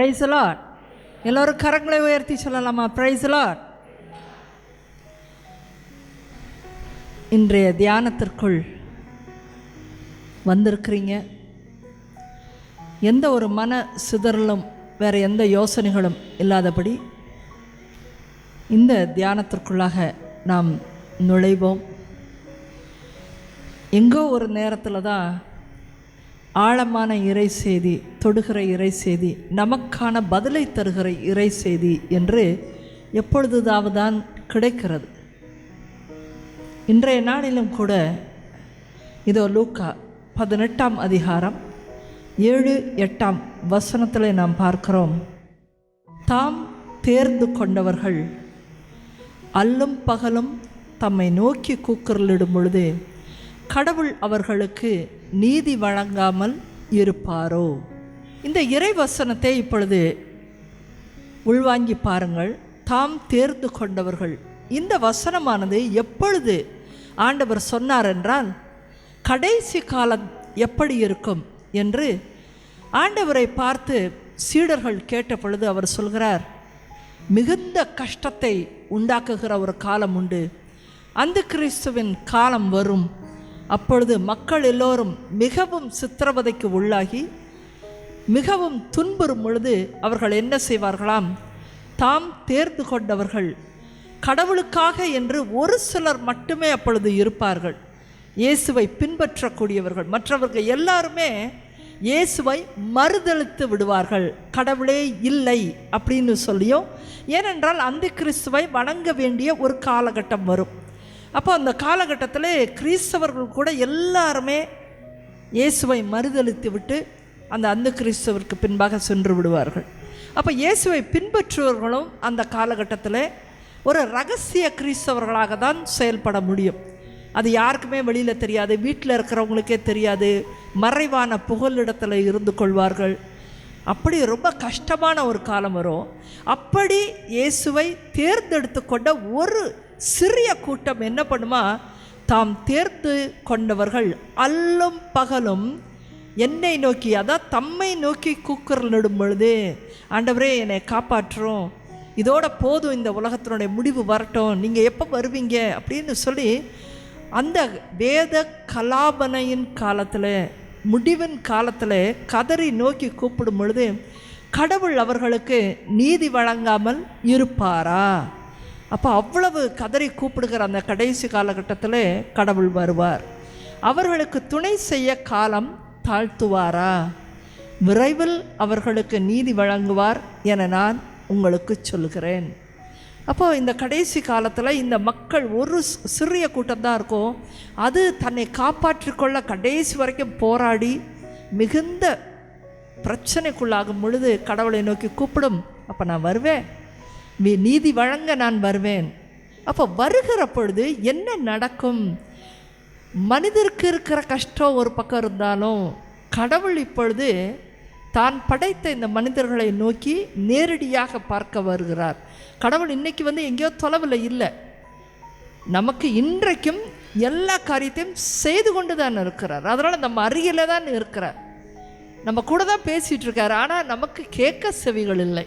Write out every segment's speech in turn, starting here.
Price the Lord. எல்லோரும் கரங்களை உயர்த்தி சொல்லலாமா? Price the Lord. இன்றைய தியானத்திற்குள் வந்திருக்கிறீங்க. எந்த ஒரு மன சிதறலும் வேறு எந்த யோசனைகளும் இல்லாதபடி இந்த தியானத்திற்குள்ளாக நாம் நுழைவோம். எங்கோ ஒரு நேரத்தில் தான் ஆழமான இறை செய்தி, தொடுகிற இறை செய்தி, நமக்கான பதிலை தருகிற இறை செய்தி என்று எப்பொழுதாவது தான் கிடைக்கிறது. இன்றைய நாளிலும் கூட இதோ லூக்கா 18ஆம் அதிகாரம் 7-8 வசனத்தில் நாம் பார்க்கிறோம். தாம் தேர்ந்து கொண்டவர்கள் அல்லும் பகலும் தம்மை நோக்கி கூக்குரலிடும் பொழுது கடவுள் அவர்களுக்கு நீதி வழங்காமல் இருப்பாரோ? இந்த இறை வசனத்தை இப்பொழுது உள்வாங்கி பாருங்கள். தாம் தேர்ந்து கொண்டவர்கள், இந்த வசனமானது எப்பொழுது ஆண்டவர் சொன்னார் என்றால், கடைசி காலம் எப்படி இருக்கும் என்று ஆண்டவரை பார்த்து சீடர்கள் கேட்ட பொழுது அவர் சொல்கிறார், மிகுந்த கஷ்டத்தை உண்டாக்குகிற ஒரு காலம் உண்டு, அந்த கிறிஸ்துவின் காலம் வரும். அப்பொழுது மக்கள் எல்லோரும் மிகவும் சித்திரவதைக்கு உள்ளாகி மிகவும் துன்புறும் பொழுது அவர்கள் என்ன செய்வார்களாம்? தாம் தேர்ந்து கொண்டவர்கள், கடவுளுக்காக என்று ஒரு சிலர் மட்டுமே அப்பொழுது இருப்பார்கள், இயேசுவை பின்பற்றக்கூடியவர்கள். மற்றவர்கள் எல்லாருமே இயேசுவை மறுதலித்து விடுவார்கள், கடவுளே இல்லை அப்படின்னு சொல்லியும். ஏனென்றால் அந்த கிறிஸ்துவை வணங்க வேண்டிய ஒரு காலகட்டம் வரும். அப்போ அந்த காலகட்டத்தில் கிறிஸ்தவர்கள் கூட எல்லாருமே இயேசுவை மறுதலித்து விட்டு அந்த கிறிஸ்தவருக்கு பின்பாக சென்று விடுவார்கள். அப்போ இயேசுவை பின்பற்றுவர்களும் அந்த காலகட்டத்தில் ஒரு ரகசிய கிறிஸ்தவர்களாக தான் செயல்பட முடியும். அது யாருக்குமே வெளியில் தெரியாது, வீட்டில் இருக்கிறவங்களுக்கே தெரியாது, மறைவான புகலிடத்தில் இருந்து கொள்வார்கள். அப்படி ரொம்ப கஷ்டமான ஒரு காலம் வரும். அப்படி இயேசுவை தேர்ந்தெடுத்து கொண்ட ஒரு சிறிய கூட்டம் என்ன பண்ணுமா? தாம் தேர்ந்து கொண்டவர்கள் அல்லும் பகலும் என்னை நோக்கி, அதான் தம்மை நோக்கி கூக்குரலிடும் பொழுது, ஆண்டவரே என்னை காப்பாற்றும், இதோட போதும், இந்த உலகத்தினுடைய முடிவு வரட்டும், நீங்கள் எப்போ வருவீங்க அப்படின்னு சொல்லி அந்த வேத கலாபனையின் காலத்தில், முடிவின் காலத்தில் கதறி நோக்கி கூப்பிடும் பொழுது கடவுள் அவர்களுக்கு நீதி வழங்காமல் இருப்பாரா? அப்போ அவ்வளவு கதறி கூப்பிடுகிற அந்த கடைசி காலகட்டத்தில் கடவுள் வருவார். அவர்களுக்கு துணை செய்ய காலம் தாழ்த்துவாரா? விரைவில் அவர்களுக்கு நீதி வழங்குவார் என நான் உங்களுக்கு சொல்கிறேன். அப்போது இந்த கடைசி காலத்தில் இந்த மக்கள் ஒரு சிறிய கூட்டம் தான் இருக்கும். அது தன்னை காப்பாற்றிக்கொள்ள கடைசி வரைக்கும் போராடி மிகுந்த பிரச்சனைக்குள்ளாகும் பொழுது கடவுளை நோக்கி கூப்பிடும், அப்போ நான் வருவேன், நீதி வழங்க நான் வருவேன். அப்போ வருகிற பொழுது என்ன நடக்கும்? மனிதருக்கு இருக்கிற கஷ்டம் ஒரு பக்கம் இருந்தாலும் கடவுள் இப்பொழுது தான் படைத்த இந்த மனிதர்களை நோக்கி நேரடியாக பார்க்க வருகிறார். கடவுள் இன்றைக்கி எங்கேயோ தொலைவில் இல்லை, நமக்கு இன்றைக்கும் எல்லா காரியத்தையும் செய்து கொண்டு தான் இருக்கிறார். அதனால் நம்ம அருகில் தான் இருக்கிறார், நம்ம கூட தான் பேசிகிட்டு இருக்கார். ஆனால் நமக்கு கேட்க செவிகள் இல்லை.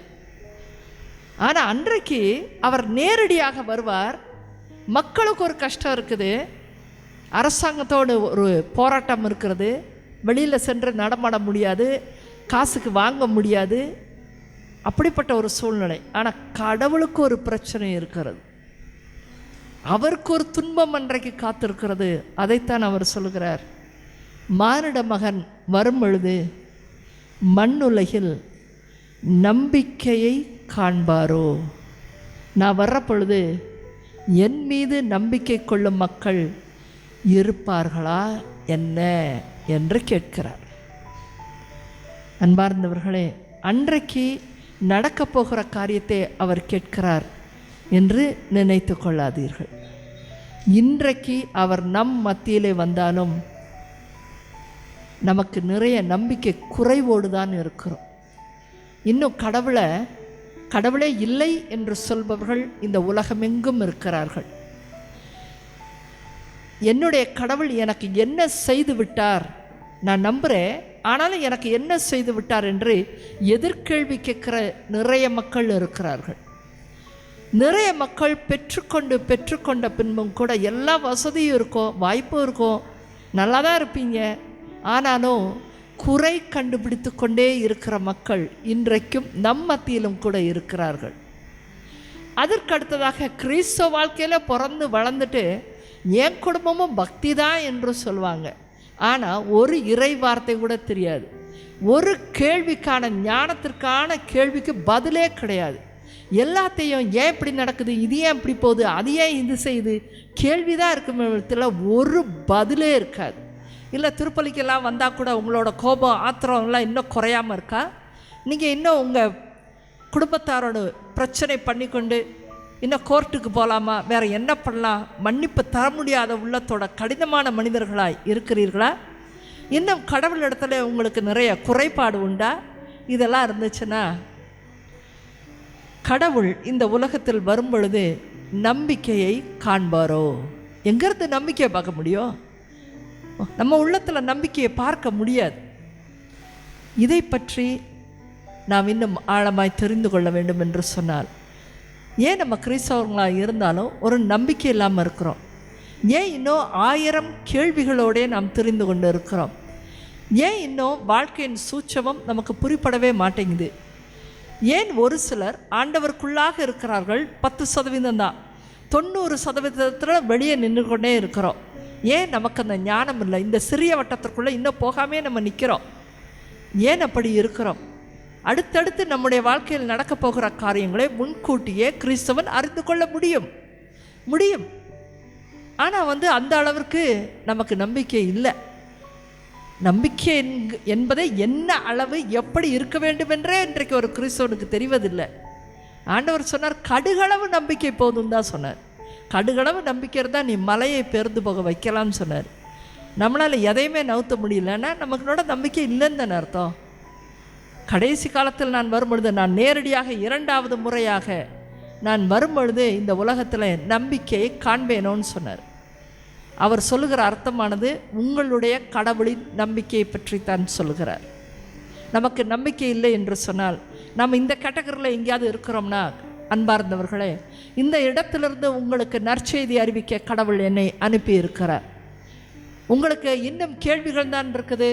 ஆனால் அன்றைக்கு அவர் நேரடியாக வருவார். மக்களுக்கு ஒரு கஷ்டம் இருக்குது, அரசாங்கத்தோடு ஒரு போராட்டம் இருக்கிறது, வெளியில் சென்று நடமாட முடியாது, காசுக்கு வாங்க முடியாது, அப்படிப்பட்ட ஒரு சூழ்நிலை. ஆனால் கடவுளுக்கு ஒரு பிரச்சனை இருக்கிறது, அவருக்கு ஒரு துன்பம் அன்றைக்கு காத்திருக்கிறது. அதைத்தான் அவர் சொல்கிறார், மானிட மகன் வரும் பொழுது மண்ணுலகில் நம்பிக்கையை காண்பாரோ? நான் வர்ற பொழுது என் மீது நம்பிக்கை கொள்ளும் மக்கள் இருப்பார்களா என்ன என்று கேட்கிறார். அன்பார்ந்தவர்களே, அன்றைக்கு நடக்கப் போகிற காரியத்தை அவர் கேட்கிறார் என்று நினைத்து கொள்ளாதீர்கள். இன்றைக்கு அவர் நம் மத்தியிலே வந்தாலும் நமக்கு நிறைய நம்பிக்கை குறைவோடு தான் இருக்கிறோம். இன்னும் கடவுளே இல்லை என்று சொல்பவர்கள் இந்த உலகமெங்கும் இருக்கிறார்கள். என்னுடைய கடவுள் எனக்கு என்ன செய்து விட்டார், நான் நம்புகிறேன் ஆனாலும் எனக்கு என்ன செய்து விட்டார் என்று எதிர்கேள்வி கேட்குற நிறைய மக்கள் இருக்கிறார்கள். நிறைய மக்கள் பெற்றுக்கொண்ட பின்பும் கூட எல்லா வசதியும் இருக்கும், வாய்ப்பும் இருக்கும், நல்லா தான் இருப்பீங்க. ஆனாலும் குறை கண்டுபிடித்து கொண்டே இருக்கிற மக்கள் இன்றைக்கும் நம் மத்தியிலும் கூட இருக்கிறார்கள். அதற்கு அடுத்ததாக கிறிஸ்தவ வாழ்க்கையில் பிறந்து வளர்ந்துட்டு என் குடும்பமும் பக்தி தான் என்று சொல்லுவாங்க. ஆனால் ஒரு இறை வார்த்தை கூட தெரியாது. ஒரு கேள்விக்கான ஞானத்திற்கான கேள்விக்கு பதிலே கிடையாது. எல்லாத்தையும் ஏன் இப்படி நடக்குது, இது ஏன் இப்படி போகுது, அது ஏன் இது செய்யுது, கேள்வி தான் இருக்கும் விதத்தில் ஒரு பதிலே இருக்காது. இல்லை திருப்பலிக்கெல்லாம் வந்தால் கூட உங்களோட கோபம் ஆத்திரம்லாம் இன்னும் குறையாமல் இருக்கா? நீங்கள் இன்னும் உங்கள் குடும்பத்தாரோட பிரச்சனை பண்ணிக்கொண்டு இன்னும் கோர்ட்டுக்கு போகலாமா, வேறு என்ன பண்ணலாம், மன்னிப்பு தர முடியாத உள்ளத்தோட கடினமான மனிதர்களாய் இருக்கிறீர்களா? இன்னும் கடவுள் இடத்துல உங்களுக்கு நிறைய குறைபாடு உண்டா? இதெல்லாம் இருந்துச்சுன்னா கடவுள் இந்த உலகத்தில் வரும் பொழுது நம்பிக்கையை காண்பாரோ? எங்கேருந்து நம்பிக்கையை பார்க்க முடியும்? நம்ம உள்ளத்தில் நம்பிக்கையை பார்க்க முடியாது. இதை பற்றி நாம் இன்னும் ஆழமாய் தெரிந்து கொள்ள வேண்டும் என்று சொன்னால், ஏன் நம்ம கிறிஸ்தவர்களாக இருந்தாலும் ஒரு நம்பிக்கை இல்லாமல் இருக்கிறோம்? ஏன் இன்னும் 1000 கேள்விகளோடே நாம் தெரிந்து கொண்டு இருக்கிறோம்? ஏன் இன்னும் வாழ்க்கையின் சூட்சமம் நமக்கு புரிப்படவே மாட்டேங்குது? ஏன் ஒரு சிலர் ஆண்டவருக்குள்ளாக இருக்கிறார்கள், 10% தான், 90% வெளியே நின்று கொண்டே இருக்கிறோம்? ஏன் நமக்கு அந்த ஞானம் இல்லை? இந்த சிறிய வட்டத்திற்குள்ளே இன்னும் போகாமே நம்ம நிற்கிறோம். ஏன் அப்படி இருக்கிறோம்? அடுத்தடுத்து நம்முடைய வாழ்க்கையில் நடக்க போகிற காரியங்களை முன்கூட்டியே கிறிஸ்தவன் அறிந்து கொள்ள முடியும். ஆனால் அந்த அளவிற்கு நமக்கு நம்பிக்கை இல்லை. நம்பிக்கை என்பதை என்ன அளவு எப்படி இருக்க வேண்டும் என்றே இன்றைக்கு ஒரு கிறிஸ்தவனுக்கு தெரிவதில்லை. ஆண்டவர் சொன்னார், கடுகளவு நம்பிக்கை போதும் தான் சொன்னார். கடுகளவு நம்பிக்கை இருந்தால் நீ மலையை பெயர்ந்து போக வைக்கலாம்னு சொன்னார். நம்மளால் எதையுமே நவுத்த முடியலன்னா நமக்குனோட நம்பிக்கை இல்லைன்னு தானே அர்த்தம். கடைசி காலத்தில் நான் வரும்பொழுது, நான் நேரடியாக 2வது முறையாக நான் வரும்பொழுது இந்த உலகத்தில் நம்பிக்கையை காண்பேனோன்னு சொன்னார். அவர் சொல்லுகிற அர்த்தமானது உங்களுடைய கடவுளின் நம்பிக்கையை பற்றித்தான் சொல்லுகிறார். நமக்கு நம்பிக்கை இல்லை என்று சொன்னால் நாம் இந்த கேட்டகரியில் எங்கேயாவது இருக்கிறோம்னா, அன்பார்ந்தவர்களே, இந்த இடத்திலிருந்து உங்களுக்கு நற்செய்தி அறிவிக்க கடவுள் என்னை அனுப்பி இருக்கிறார். உங்களுக்கு இன்னும் கேள்விகள் தான் இருக்குது,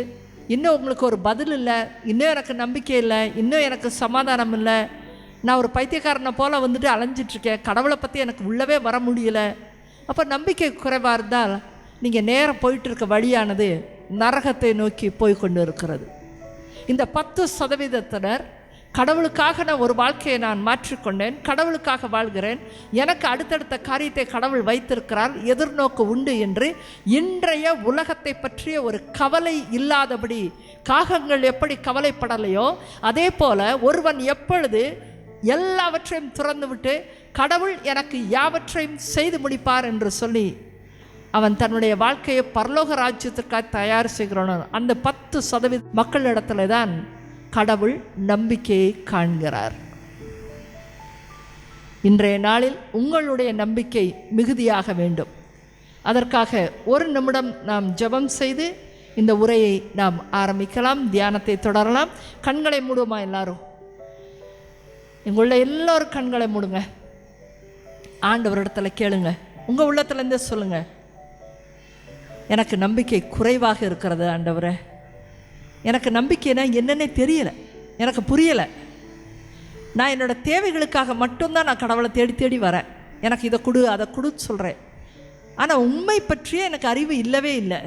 இன்னும் உங்களுக்கு ஒரு பதில் இல்லை, இன்னும் எனக்கு நம்பிக்கை இல்லை, இன்னும் எனக்கு சமாதானம் இல்லை, நான் ஒரு பைத்தியக்காரனை போல் வந்துட்டு அலைஞ்சிட்ருக்கேன், கடவுளை பற்றி எனக்கு உள்ளவே வர முடியலை. அப்போ நம்பிக்கை குறைவாக இருந்தால் நீங்கள் நேரம் போயிட்டு இருக்க வழியானது நரகத்தை நோக்கி போய்கொண்டு இருக்கிறது. இந்த 10% கடவுளுக்காக நான் ஒரு வாழ்க்கையை நான் மாற்றிக்கொண்டேன், கடவுளுக்காக வாழ்கிறேன், எனக்கு அடுத்தடுத்த காரியத்தை கடவுள் வைத்திருக்கிறார், எதிர்நோக்கு உண்டு என்று இன்றைய உலகத்தை பற்றிய ஒரு கவலை இல்லாதபடி, காகங்கள் எப்படி கவலைப்படலையோ அதே போல ஒருவன் எப்பொழுது எல்லாவற்றையும் துறந்து விட்டு கடவுள் எனக்கு யாவற்றையும் செய்து முடிப்பார் என்று சொல்லி அவன் தன்னுடைய வாழ்க்கையை பரலோக ராஜ்யத்திற்காக தயார் செய்கிறான், அந்த 10% மக்களிடத்துல தான் கடவுள் நம்பிக்கையை காண்கிறார். இன்றைய நாளில் உங்களுடைய நம்பிக்கை மிகுதியாக வேண்டும். அதற்காக ஒரு நிமிடம் நாம் ஜெபம் செய்து இந்த உரையை நாம் ஆரம்பிக்கலாம், தியானத்தை தொடரலாம். கண்களை மூடுமா எல்லாரும்? எங்களுள்ள எல்லோரும் கண்களை மூடுங்க. ஆண்டவரிடத்துல கேளுங்க, உங்கள் உள்ளத்துலேருந்தே சொல்லுங்க, எனக்கு நம்பிக்கை குறைவாக இருக்கிறது ஆண்டவரே, எனக்கு நம்பிக்கைனா என்னன்னே தெரியலை, எனக்கு புரியலை, நான் என்னோடய தேவைகளுக்காக மட்டும்தான் நான் கடவுளை தேடி தேடி வரேன், எனக்கு இதை கொடு அதை கொடுத்து சொல்கிறேன், ஆனால் உண்மை பற்றிய எனக்கு அறிவு இல்லவே இல்லை,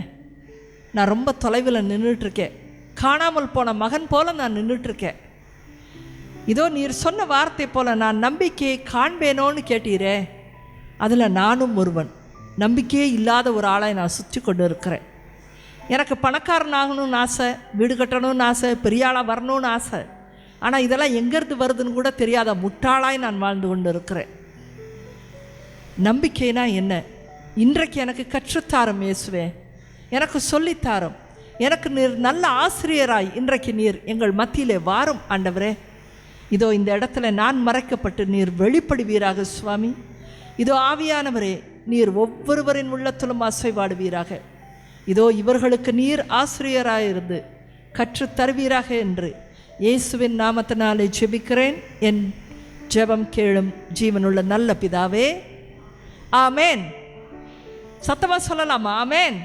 நான் ரொம்ப தொலைவில் நின்றுட்டுருக்கேன், காணாமல் போன மகன் போல் நான் நின்றுட்டுருக்கேன், இதோ நீர் சொன்ன வார்த்தை போல் நான் நம்பிக்கையை காண்பேனோன்னு கேட்டீரே, அதில் நானும் ஒருவன், நம்பிக்கையே இல்லாத ஒரு ஆளாய் நான் சுற்றி கொண்டு இருக்கிறேன். எனக்கு பணக்காரன் ஆகணும்னு ஆசை, வீடு கட்டணும்னு ஆசை, பெரிய ஆளாக வரணும்னு ஆசை, ஆனால் இதெல்லாம் எங்கேருந்து வருதுன்னு கூட தெரியாத முட்டாளாய் நான் வாழ்ந்து கொண்டு இருக்கிறேன். நம்பிக்கைனா என்ன? இன்றைக்கு எனக்கு கற்றுத்தாரும் இயேசுவே, எனக்கு சொல்லித்தாரும், எனக்கு நீர் நல்ல ஆசிரியராய் இன்றைக்கு நீர் எங்கள் மத்தியிலே வாரும் ஆண்டவரே. இதோ இந்த இடத்துல நான் மறைக்கப்பட்டு நீர் வெளிப்படுவீராக சுவாமி. இதோ ஆவியானவரே, நீர் ஒவ்வொருவரின் உள்ளத்திலும் அசைவாடுவீராக. இதோ இவர்களுக்கு நீர் ஆசிரியராயிருந்து கற்றுத் தருவீராக என்று இயேசுவின் நாமத்தினாலே ஜெபிக்கிறேன். என் ஜெபம் கேளும் ஜீவனுள்ள நல்ல பிதாவே, ஆமேன். சத்தமா சொல்லலாமா? ஆமேன்.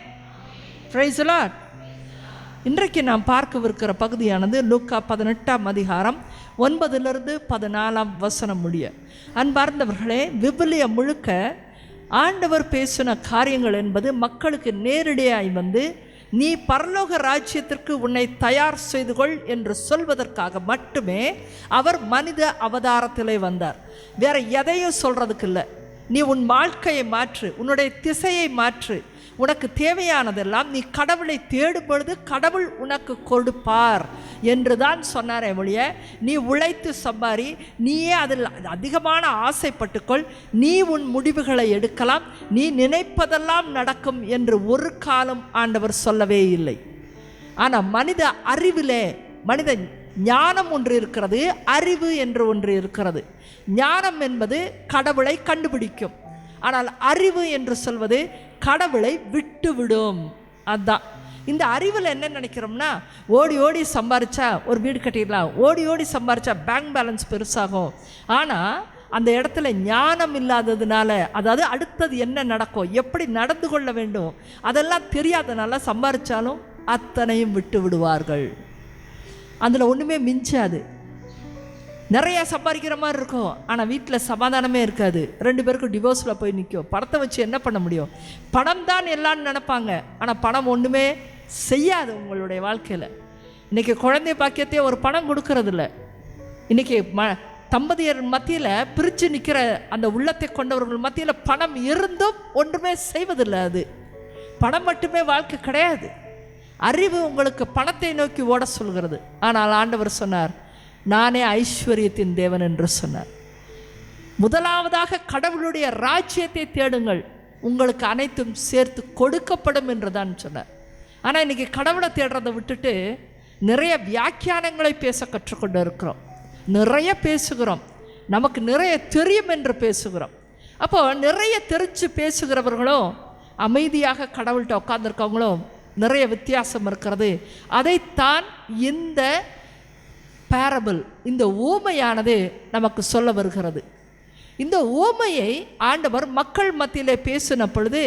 Praise the lord. இன்றைக்கு நாம் பார்க்கவிருக்கிற பகுதியானது லூக்கா 18ஆம் அதிகாரம் 9-14 முடிய. அன்பார்ந்தவர்களே, விவிலியம் முழுக்க ஆண்டவர் பேசின காரியங்கள் என்பது மக்களுக்கு நேரடியாய் வந்து நீ பரலோக ராஜ்யத்திற்கு உன்னை தயார் செய்து கொள் என்று சொல்வதற்காக மட்டுமே அவர் மனித அவதாரத்திலே வந்தார். வேற எதையும் சொல்றதுக்கு இல்லை. நீ உன் வாழ்க்கையை மாற்று, உன்னுடைய திசையை மாற்று, உனக்கு தேவையானதெல்லாம் நீ கடவுளை தேடும் பொழுது கடவுள் உனக்கு கொடுப்பார் என்று தான் சொன்னாரே ஒழிய நீ உழைத்து சம்பாரி, நீயே அதில் அதிகமான ஆசைப்பட்டுக்கொள், நீ உன் முடிவுகளை எடுக்கலாம், நீ நினைப்பதெல்லாம் நடக்கும் என்று ஒரு காலம் ஆண்டவர் சொல்லவே இல்லை. ஆனால் மனித அறிவிலே மனித ஞானம் ஒன்று இருக்கிறது, அறிவு என்று ஒன்று இருக்கிறது. ஞானம் என்பது கடவுளை கண்டுபிடிக்கும், ஆனால் அறிவு என்று சொல்வது கடவுளை விட்டுவிடும். அதுதான் இந்த அறிவில் என்ன நினைக்கிறோம்னா, ஓடி ஓடி சம்பாரிச்சா ஒரு வீடு கட்டிடலாம், ஓடி ஓடி சம்பாரிச்சா பேங்க் பேலன்ஸ் பெருசாகும். ஆனால் அந்த இடத்துல ஞானம் இல்லாததுனால, அதாவது அடுத்தது என்ன நடக்கும், எப்படி நடந்து கொள்ள வேண்டும், அதெல்லாம் தெரியாதனால சம்பாரித்தாலும் அத்தனையும் விட்டு விடுவார்கள். அதில் ஒன்றுமே மிஞ்சாது. நிறையா சம்பாதிக்கிற மாதிரி இருக்கும், ஆனால் வீட்டில் சமாதானமே இருக்காது. 2 பேருக்கும் டிவோர்ஸில் போய் நிற்கும். பணத்தை வச்சு என்ன பண்ண முடியும்? பணம் தான் எல்லான்னு நினைப்பாங்க, ஆனால் பணம் ஒன்றுமே செய்யாது உங்களுடைய வாழ்க்கையில். இன்றைக்கி குழந்தை பாக்கியத்தையே ஒரு பணம் கொடுக்கறதில்ல. இன்றைக்கி தம்பதியர் மத்தியில் பிரித்து நிற்கிற அந்த உள்ளத்தை கொண்டவர்கள் மத்தியில் பணம் இருந்தும் ஒன்றுமே செய்வதில்லை. அது பணம் மட்டுமே வாழ்க்கை கிடையாது. அறிவு உங்களுக்கு பணத்தை நோக்கி ஓட சொல்கிறது. ஆனால் ஆண்டவர் சொன்னார், நானே ஐஸ்வர்யத்தின் தேவன் என்று சொன்னார். முதலாவதாக கடவுளுடைய ராஜ்யத்தை தேடுங்கள், உங்களுக்கு அனைத்தும் சேர்த்து கொடுக்கப்படும் என்று தான் சொன்னார். ஆனால் இன்றைக்கி கடவுளை தேடுறதை விட்டுட்டு நிறைய வியாக்கியானங்களை பேச கற்றுக்கொண்டு இருக்கிறோம், நிறைய பேசுகிறோம், நமக்கு நிறைய தெரியும் என்று பேசுகிறோம். அப்போது நிறைய தெரிஞ்சு பேசுகிறவர்களும் அமைதியாக கடவுள்கிட்ட உட்கார்ந்துருக்கவங்களும் நிறைய வித்தியாசம் இருக்கிறது. அதைத்தான் இந்த பேரபிள், இந்த ஊமையானது நமக்கு சொல்ல வருகிறது. இந்த ஊமையை ஆண்டவர் மக்கள் மத்தியிலே பேசின பொழுது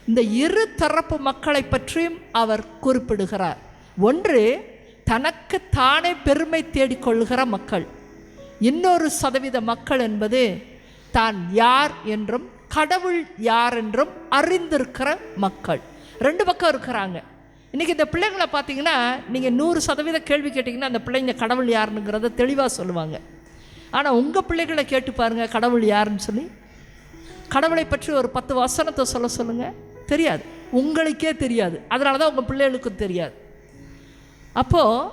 இந்த 2 தரப்பு மக்களை பற்றியும் அவர் குறிப்பிடுகிறார். ஒன்று தனக்கு தானே பெருமை தேடிக்கொள்கிற மக்கள், இன்னொரு சதவீத மக்கள் என்பது தான் யார் என்றும் கடவுள் யார் என்றும் அறிந்திருக்கிற மக்கள். 2 பக்கம் இருக்கிறாங்க. இன்றைக்கி இந்த பிள்ளைங்களை பார்த்தீங்கன்னா, நீங்கள் 100% கேள்வி கேட்டிங்கன்னா அந்த பிள்ளைங்க கடவுள் யாருங்கிறத தெளிவாக சொல்லுவாங்க. ஆனால் உங்கள் பிள்ளைகளை கேட்டு பாருங்கள் கடவுள் யாருன்னு சொல்லி. கடவுளை பற்றி ஒரு 10 வசனத்தை சொல்ல சொல்லுங்கள், தெரியாது, உங்களுக்கே தெரியாது. அதனால தான் உங்கள் பிள்ளைகளுக்கும் தெரியாது. அப்போது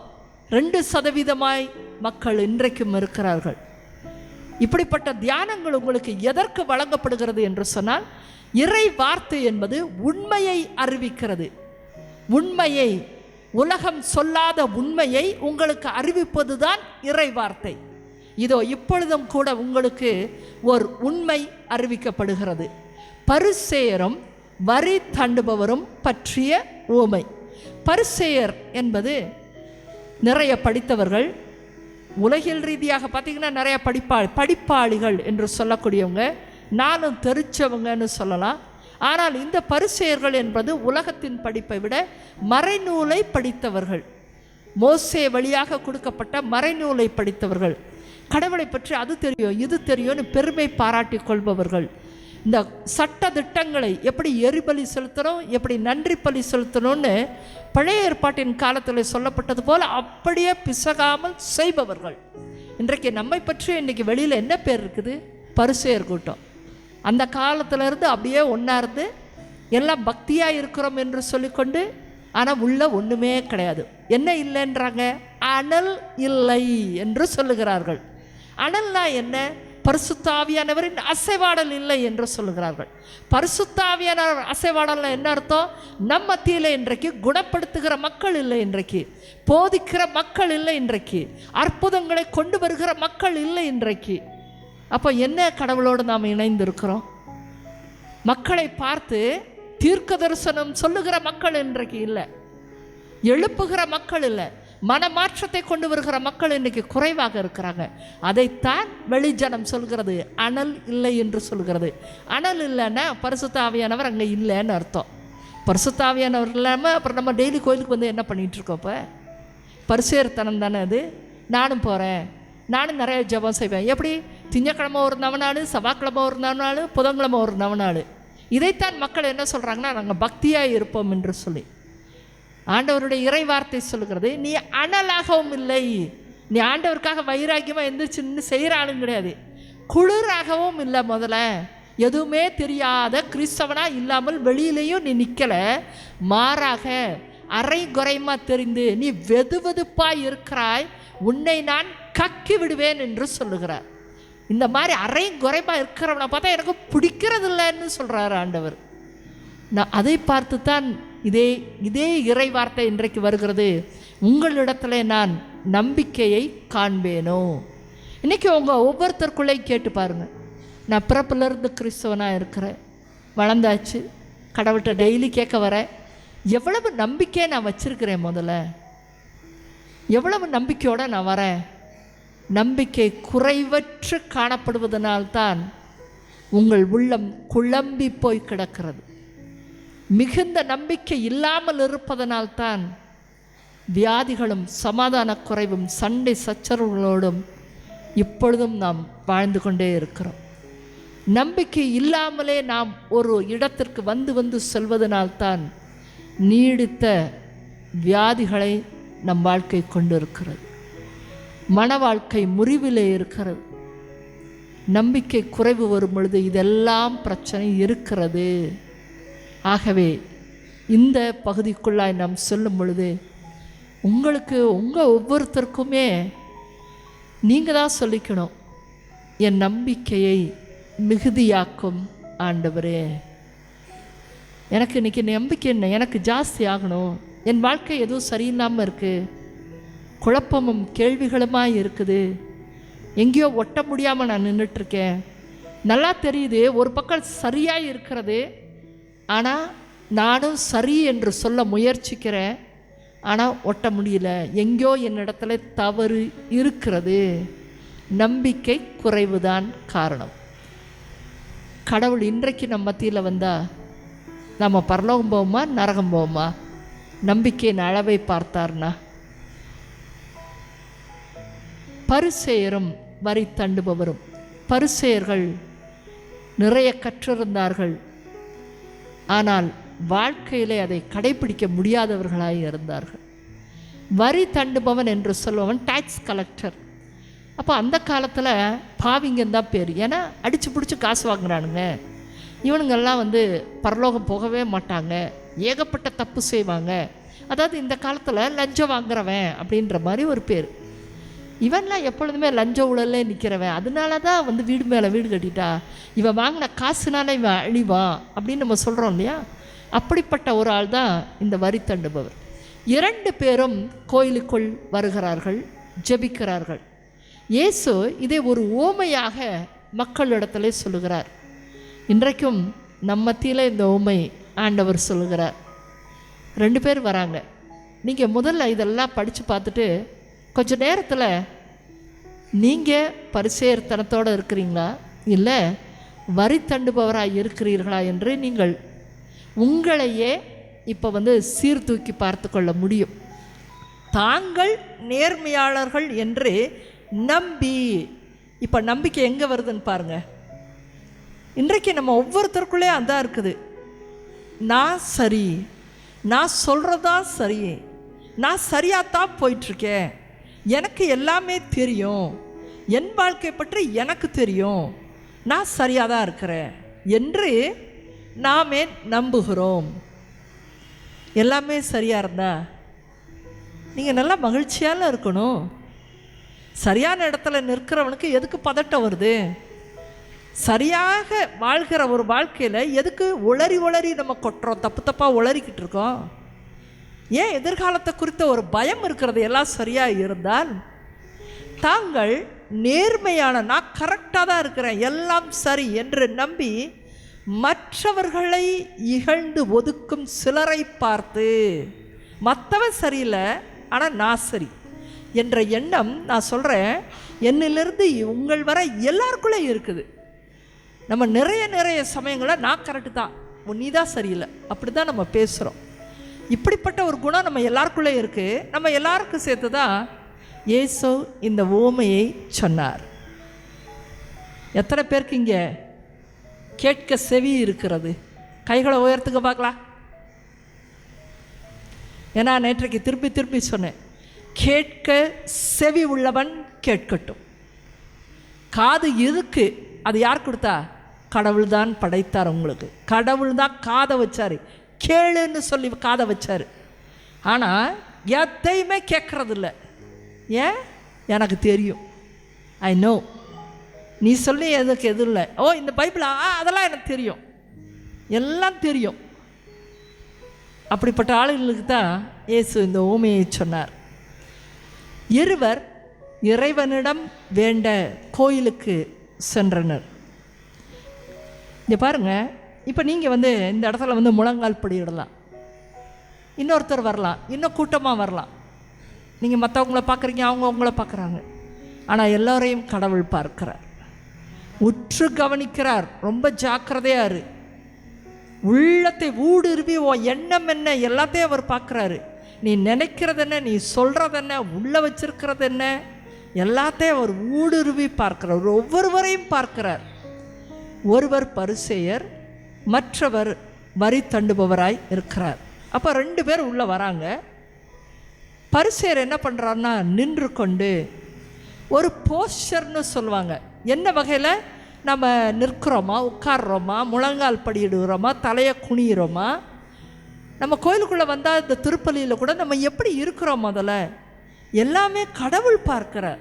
2% மக்கள் இன்றைக்கும் இருக்கிறார்கள். இப்படிப்பட்ட தியானங்கள் உங்களுக்கு எதற்கு வழங்கப்படுகிறது என்று சொன்னால், இறை வார்த்தை என்பது உண்மையை அறிவிக்கிறது. உண்மையை, உலகம் சொல்லாத உண்மையை உங்களுக்கு அறிவிப்பது தான் இறை வார்த்தை. இதோ இப்பொழுதும் கூட உங்களுக்கு ஒரு உண்மை அறிவிக்கப்படுகிறது. பரிசேயரும் வரி தண்டுபவரும் பற்றிய உவமை. பரிசேயர் என்பது நிறைய படித்தவர்கள், உலகில் ரீதியாக பார்த்திங்கன்னா நிறைய படிப்பாளிகள் என்று சொல்லக்கூடியவங்க, நானும் தெரிச்சவங்கன்னு சொல்லலாம். ஆனால் இந்த பரிசேயர்கள் என்பது உலகத்தின் படிப்பை விட மறைநூலை படித்தவர்கள், மோசே வழியாக கொடுக்கப்பட்ட மறைநூலை படித்தவர்கள். கடவுளை பற்றி அது தெரியும் இது தெரியும்னு பெருமை பாராட்டி கொள்பவர்கள். இந்த சட்ட திட்டங்களை எப்படி எரிபலி செலுத்தணும், எப்படி நன்றி பலி செலுத்தணும்னு பழைய ஏற்பாட்டின் காலத்தில் சொல்லப்பட்டது போல் அப்படியே பிசகாமல் செய்பவர்கள். இன்றைக்கு நம்மை பற்றி இன்றைக்கி வெளியில் என்ன பேர் இருக்குது? பரிசேயர் கூட்டம். அந்த காலத்திலேருந்து அப்படியே ஒன்றா இருந்து எல்லாம் பக்தியாக இருக்கிறோம் என்று சொல்லிக்கொண்டு, ஆனால் உள்ள ஒன்றுமே கிடையாது. என்ன இல்லைன்றாங்க? அனல் இல்லை என்று சொல்லுகிறார்கள். அனல்னா என்ன? பரிசுத்த ஆவியானவரின் அசைவாடல் இல்லை என்று சொல்லுகிறார்கள். பரிசுத்த ஆவியானவர் அசைவாடல்னா என்ன அர்த்தம்? நம்ம மத்தியில் இன்றைக்கு குணப்படுத்துகிற மக்கள் இல்லை, இன்றைக்கு போதிக்கிற மக்கள் இல்லை, இன்றைக்கு அற்புதங்களை கொண்டு வருகிற மக்கள் இல்லை இன்றைக்கு. அப்போ என்ன கடவுளோடு நாம் இணைந்திருக்கிறோம்? மக்களை பார்த்து தீர்க்க தரிசனம் சொல்லுகிற மக்கள் இன்றைக்கு இல்லை, எழுப்புகிற மக்கள் இல்லை, மனமாற்றத்தை கொண்டு வருகிற மக்கள் இன்றைக்கி குறைவாக இருக்கிறாங்க. அதைத்தான் வெளிஜனம் சொல்கிறது, அனல் இல்லை என்று சொல்கிறது. அனல் இல்லைன்னா பரிசுத்த ஆவியானவர் அங்கே இல்லைன்னு அர்த்தம். பரிசுத்த ஆவியானவர் இல்லாமல் அப்புறம் நம்ம டெய்லி கோயிலுக்கு வந்து என்ன பண்ணிகிட்ருக்கோம்? இப்போ பரிசேர்த்தனம் தானே அது. நானும் போகிறேன், நானும் நிறைய ஜெபம் செய்வேன். எப்படி? திங்கக்கிழமை ஒரு நவநாள், செவ்வாய்க்கிழமை ஒரு நவநாள், புதன்கிழமை ஒரு நவநாள். இதைத்தான் மக்கள் என்ன சொல்கிறாங்கன்னா, நாங்கள் பக்தியாக இருப்போம் என்று சொல்லி. ஆண்டவருடைய இறை வார்த்தை சொல்லுகிறது, நீ அனலாகவும் இல்லை, நீ ஆண்டவருக்காக வைராக்கியமாக எந்திரிச்சு நின்று செய்கிற ஆளும் கிடையாது, குளிராகவும் இல்லை. முதல்ல எதுவுமே தெரியாத கிறிஸ்தவனாக இல்லாமல் வெளியிலையும் நீ நிற்கலை, மாறாக அரை குறைமா தெரிந்து நீ வெது வெதுப்பாய் இருக்கிறாய், உன்னை நான் கக்கி விடுவேன் என்று சொல்லுகிறார். இந்த மாதிரி அரை குறைமா இருக்கிறவனை பார்த்தா எனக்கு பிடிக்கிறது இல்லைன்னு சொல்கிறார் ஆண்டவர். நான் அதை பார்த்து தான் இதே இறை வார்த்தை இன்றைக்கு வருகிறது, உங்களிடத்துல நான் நம்பிக்கையை காண்பேனோ. இன்றைக்கி உங்கள் ஒவ்வொருத்தருக்குள்ளே கேட்டு பாருங்கள். நான் பிறப்பிலிருந்து கிறிஸ்தவனாக இருக்கிறேன், வளர்ந்தாச்சு, கடவுள்கிட்ட டெய்லி கேட்க வரேன். எவ்வளவு நம்பிக்கையை நான் வச்சுருக்கிறேன்? முதல்ல எவ்வளவு நம்பிக்கையோடு நான் வரேன்? நம்பிக்கை குறைவற்று காணப்படுவதனால்தான் உங்கள் உள்ளம் குழம்பி போய் கிடக்கிறது. மிகுந்த நம்பிக்கை இல்லாமல் இருப்பதனால்தான் வியாதிகளும் சமாதான குறைவும் சண்டை சச்சரவுகளோடும் இப்பொழுதும் நாம் வாழ்ந்து கொண்டே இருக்கிறோம். நம்பிக்கை இல்லாமலே நாம் ஒரு இடத்திற்கு வந்து செல்வதனால்தான் நீடித்த வியாதிகளை நம் வாழ்க்கை கொண்டு இருக்கிறது. மன வாழ்க்கை முறிவிலே இருக்கிறது. நம்பிக்கை குறைவு வரும் பொழுது இதெல்லாம் பிரச்சனை இருக்கிறது. ஆகவே இந்த பகுதிக்குள்ளாய் நாம் சொல்லும் பொழுது உங்களுக்கு உங்கள் ஒவ்வொருத்தருக்குமே நீங்கள் தான் சொல்லிக்கணும், என் நம்பிக்கையை மிகுதியாக்கும் ஆண்டவரே. எனக்கு இன்றைக்கி நம்பிக்கை என்ன, எனக்கு ஜாஸ்தி ஆகணும். என் வாழ்க்கை எதுவும் சரியில்லாமல் இருக்குது, குழப்பமும் கேள்விகளுமாக இருக்குது, எங்கேயோ ஒட்ட முடியாமல் நான் நின்றுட்டுருக்கேன். நல்லா தெரியுது ஒரு பக்கம் சரியாக இருக்கிறது, ஆனால் நானும் சரி என்று சொல்ல முயற்சிக்கிறேன், ஆனால் ஒட்ட முடியல. எங்கேயோ என்னிடத்துல தவறு இருக்கிறது. நம்பிக்கை குறைவுதான் காரணம். கடவுள் இன்றைக்கு நம்ம மத்தியில் வந்தால் நம்ம பரலோகம் போவோமா நரகம் போவோமா? நம்பிக்கையின் அளவை பார்த்தார்னா, பரிசேயரும் வரி தண்டுபவரும். பரிசேயர்கள் நிறைய கற்றிருந்தார்கள், ஆனால் வாழ்க்கையிலே அதை கடைபிடிக்க முடியாதவர்களாக இருந்தார்கள். வரி தண்டுபவன் என்று சொல்லுவவன் டாக்ஸ் கலெக்டர். அப்போ அந்த காலத்தில் பாவிங்கந்தான் பேர், ஏன்னா அடித்து பிடிச்சி காசு வாங்குறானுங்க. இவனுங்கெல்லாம் பரலோகம் போகவே மாட்டாங்க, ஏகப்பட்ட தப்பு செய்வாங்க. அதாவது இந்த காலத்தில் லஞ்சம் வாங்குறவன் அப்படின்ற மாதிரி ஒரு பேர். இவன்லாம் எப்பொழுதுமே லஞ்ச ஊழலே நிற்கிறவன், அதனால தான் வீடு மேலே வீடு கட்டிட்டா, இவன் வாங்கின காசுனால இவன் அழிவான் அப்படின்னு நம்ம சொல்கிறோம் இல்லையா? அப்படிப்பட்ட ஒரு ஆள் தான் இந்த வரி தண்டுபவர். 2 பேரும் கோயிலுக்குள் வருகிறார்கள், ஜெபிக்கிறார்கள். இயேசு இதை ஒரு ஓமையாக மக்களிடத்திலே சொல்லுகிறார். இன்றைக்கும் நம்ம மத்தியில் இந்த ஓமை ஆண்டவர் சொல்லுகிறார். 2 பேர் வராங்க. நீங்கள் முதல்ல இதெல்லாம் படித்து பார்த்துட்டு கொஞ்சம் நேரத்தில் நீங்கள் பரிசேர்த்தனத்தோடு இருக்கிறீங்களா இல்லை வரி தண்டுபவராக இருக்கிறீர்களா என்று நீங்கள் உங்களையே இப்போ சீர்தூக்கி பார்த்து கொள்ள முடியும். தாங்கள் நேர்மையாளர்கள் என்று நம்பி, இப்போ நம்பிக்கை எங்கே வருதுன்னு பாருங்கள். இன்றைக்கு நம்ம ஒவ்வொருத்தருக்குள்ளே அதான் இருக்குது. நான் சரி, நான் சொல்கிறதான் சரி, நான் சரியாகத்தான் போயிட்டுருக்கேன், எனக்கு எல்லாமே தெரியும், என் வாழ்க்கை பற்றி எனக்கு தெரியும், நான் சரியாக தான் இருக்கிறேன் என்று நாமே நம்புகிறோம். எல்லாமே சரியாக இருந்தால் நீங்கள் நல்லா மகிழ்ச்சியால் இருக்கணும். சரியான இடத்துல நிற்கிறவனுக்கு எதுக்கு பதட்டம் வருது? சரியாக வாழ்கிற ஒரு வாழ்க்கையில் எதுக்கு உளறி நம்ம கொட்டுறோம், தப்பாக உளறிக்கிட்டு இருக்கோம்? ஏன் எதிர்காலத்தை குறித்த ஒரு பயம் இருக்கிறது? எல்லாம் சரியாக இருந்தால் தாங்கள் நேர்மையான, நான் கரெக்டாக தான் இருக்கிறேன், எல்லாம் சரி என்று நம்பி மற்றவர்களை இகழ்ந்து ஒதுக்கும் சிலரை பார்த்து, மற்றவன் சரியில்லை ஆனால் நான் சரி என்ற எண்ணம், நான் சொல்கிறேன், என்னிலிருந்து உங்கள் வரை எல்லாருக்குள்ளே இருக்குது. நம்ம நிறைய சமயங்களில் நான் கரெக்டு தான், நீ தான் சரியில்லை, அப்படி தான் நம்ம பேசுகிறோம். இப்படிப்பட்ட ஒரு குணம் நம்ம எல்லாருக்குள்ளே இருக்குது. நம்ம எல்லாருக்கும் சேர்த்து தான் இயேசு இந்த ஓமையை சொன்னார். எத்தனை பேருக்கு இங்கே கேட்க செவி இருக்கிறது? கைகளை உயர்த்துக்க பார்க்கலாம். ஏன்னா நேற்றைக்கு திருப்பி சொன்னேன், கேட்க செவி உள்ளவன் கேட்கட்டும். காது எதுக்கு? அது யார் கொடுத்தா? கடவுள் தான் படைத்தார். உங்களுக்கு கடவுள் தான் காதை வச்சார், கேளுன்னு சொல்லி காதை வச்சார். ஆனால் எதையுமே கேட்கறதில்ல. ஏன்? எனக்கு தெரியும், ஐ நோ. நீ சொல்லி எதுக்கு எதுவும் இல்லை. ஓ இந்த பைபிளா? அதெல்லாம் எனக்கு தெரியும், எல்லாம் தெரியும். அப்படிப்பட்ட ஆளுகளுக்கு தான் இயேசு இந்த ஊமையை சொன்னார். இருவர் இறைவனிடம் வேண்ட கோயிலுக்கு சென்றனர். இங்கே பாருங்கள், இப்போ நீங்கள் இந்த இடத்துல முழங்கால் படியிடலாம், இன்னொருத்தர் வரலாம், இன்னும் கூட்டமாக வரலாம். நீங்கள் மற்றவங்கள பார்க்குறீங்க, அவங்க அவங்கள பார்க்குறாங்க. ஆனால் எல்லோரையும் கடவுள் பார்க்கிறார், உற்று கவனிக்கிறார். ரொம்ப ஜாக்கிரதையாரு. உள்ளத்தை ஊடுருவி எண்ணம் என்ன எல்லாத்தையும் அவர் பார்க்குறாரு. நீ நினைக்கிறது என்ன, நீ சொல்கிறது என்ன, உள்ளே வச்சிருக்கிறது என்ன, எல்லாத்தையும் அவர் ஊடுருவி பார்க்கிறார். ஒவ்வொருவரையும் பார்க்கிறார். ஒருவர் பரிசேயர், மற்றவர் வரி தண்டுபவராய் இருக்கிறார். அப்போ 2 பேர் உள்ளே வராங்க. பரிசேயர் என்ன பண்ணுறாருன்னா, நின்று கொண்டு ஒரு போஸ்டர்னு சொல்லுவாங்க. என்ன வகையில்? நம்ம நிற்கிறோமா, உட்கார்றோமா, முழங்கால் படியிடுகிறோமா, தலையை குனிகிறோமா, நம்ம கோயிலுக்குள்ளே வந்தால் இந்த திருப்பலியில் கூட நம்ம எப்படி இருக்கிறோம், முதல்ல எல்லாமே கடவுள் பார்க்குறார்.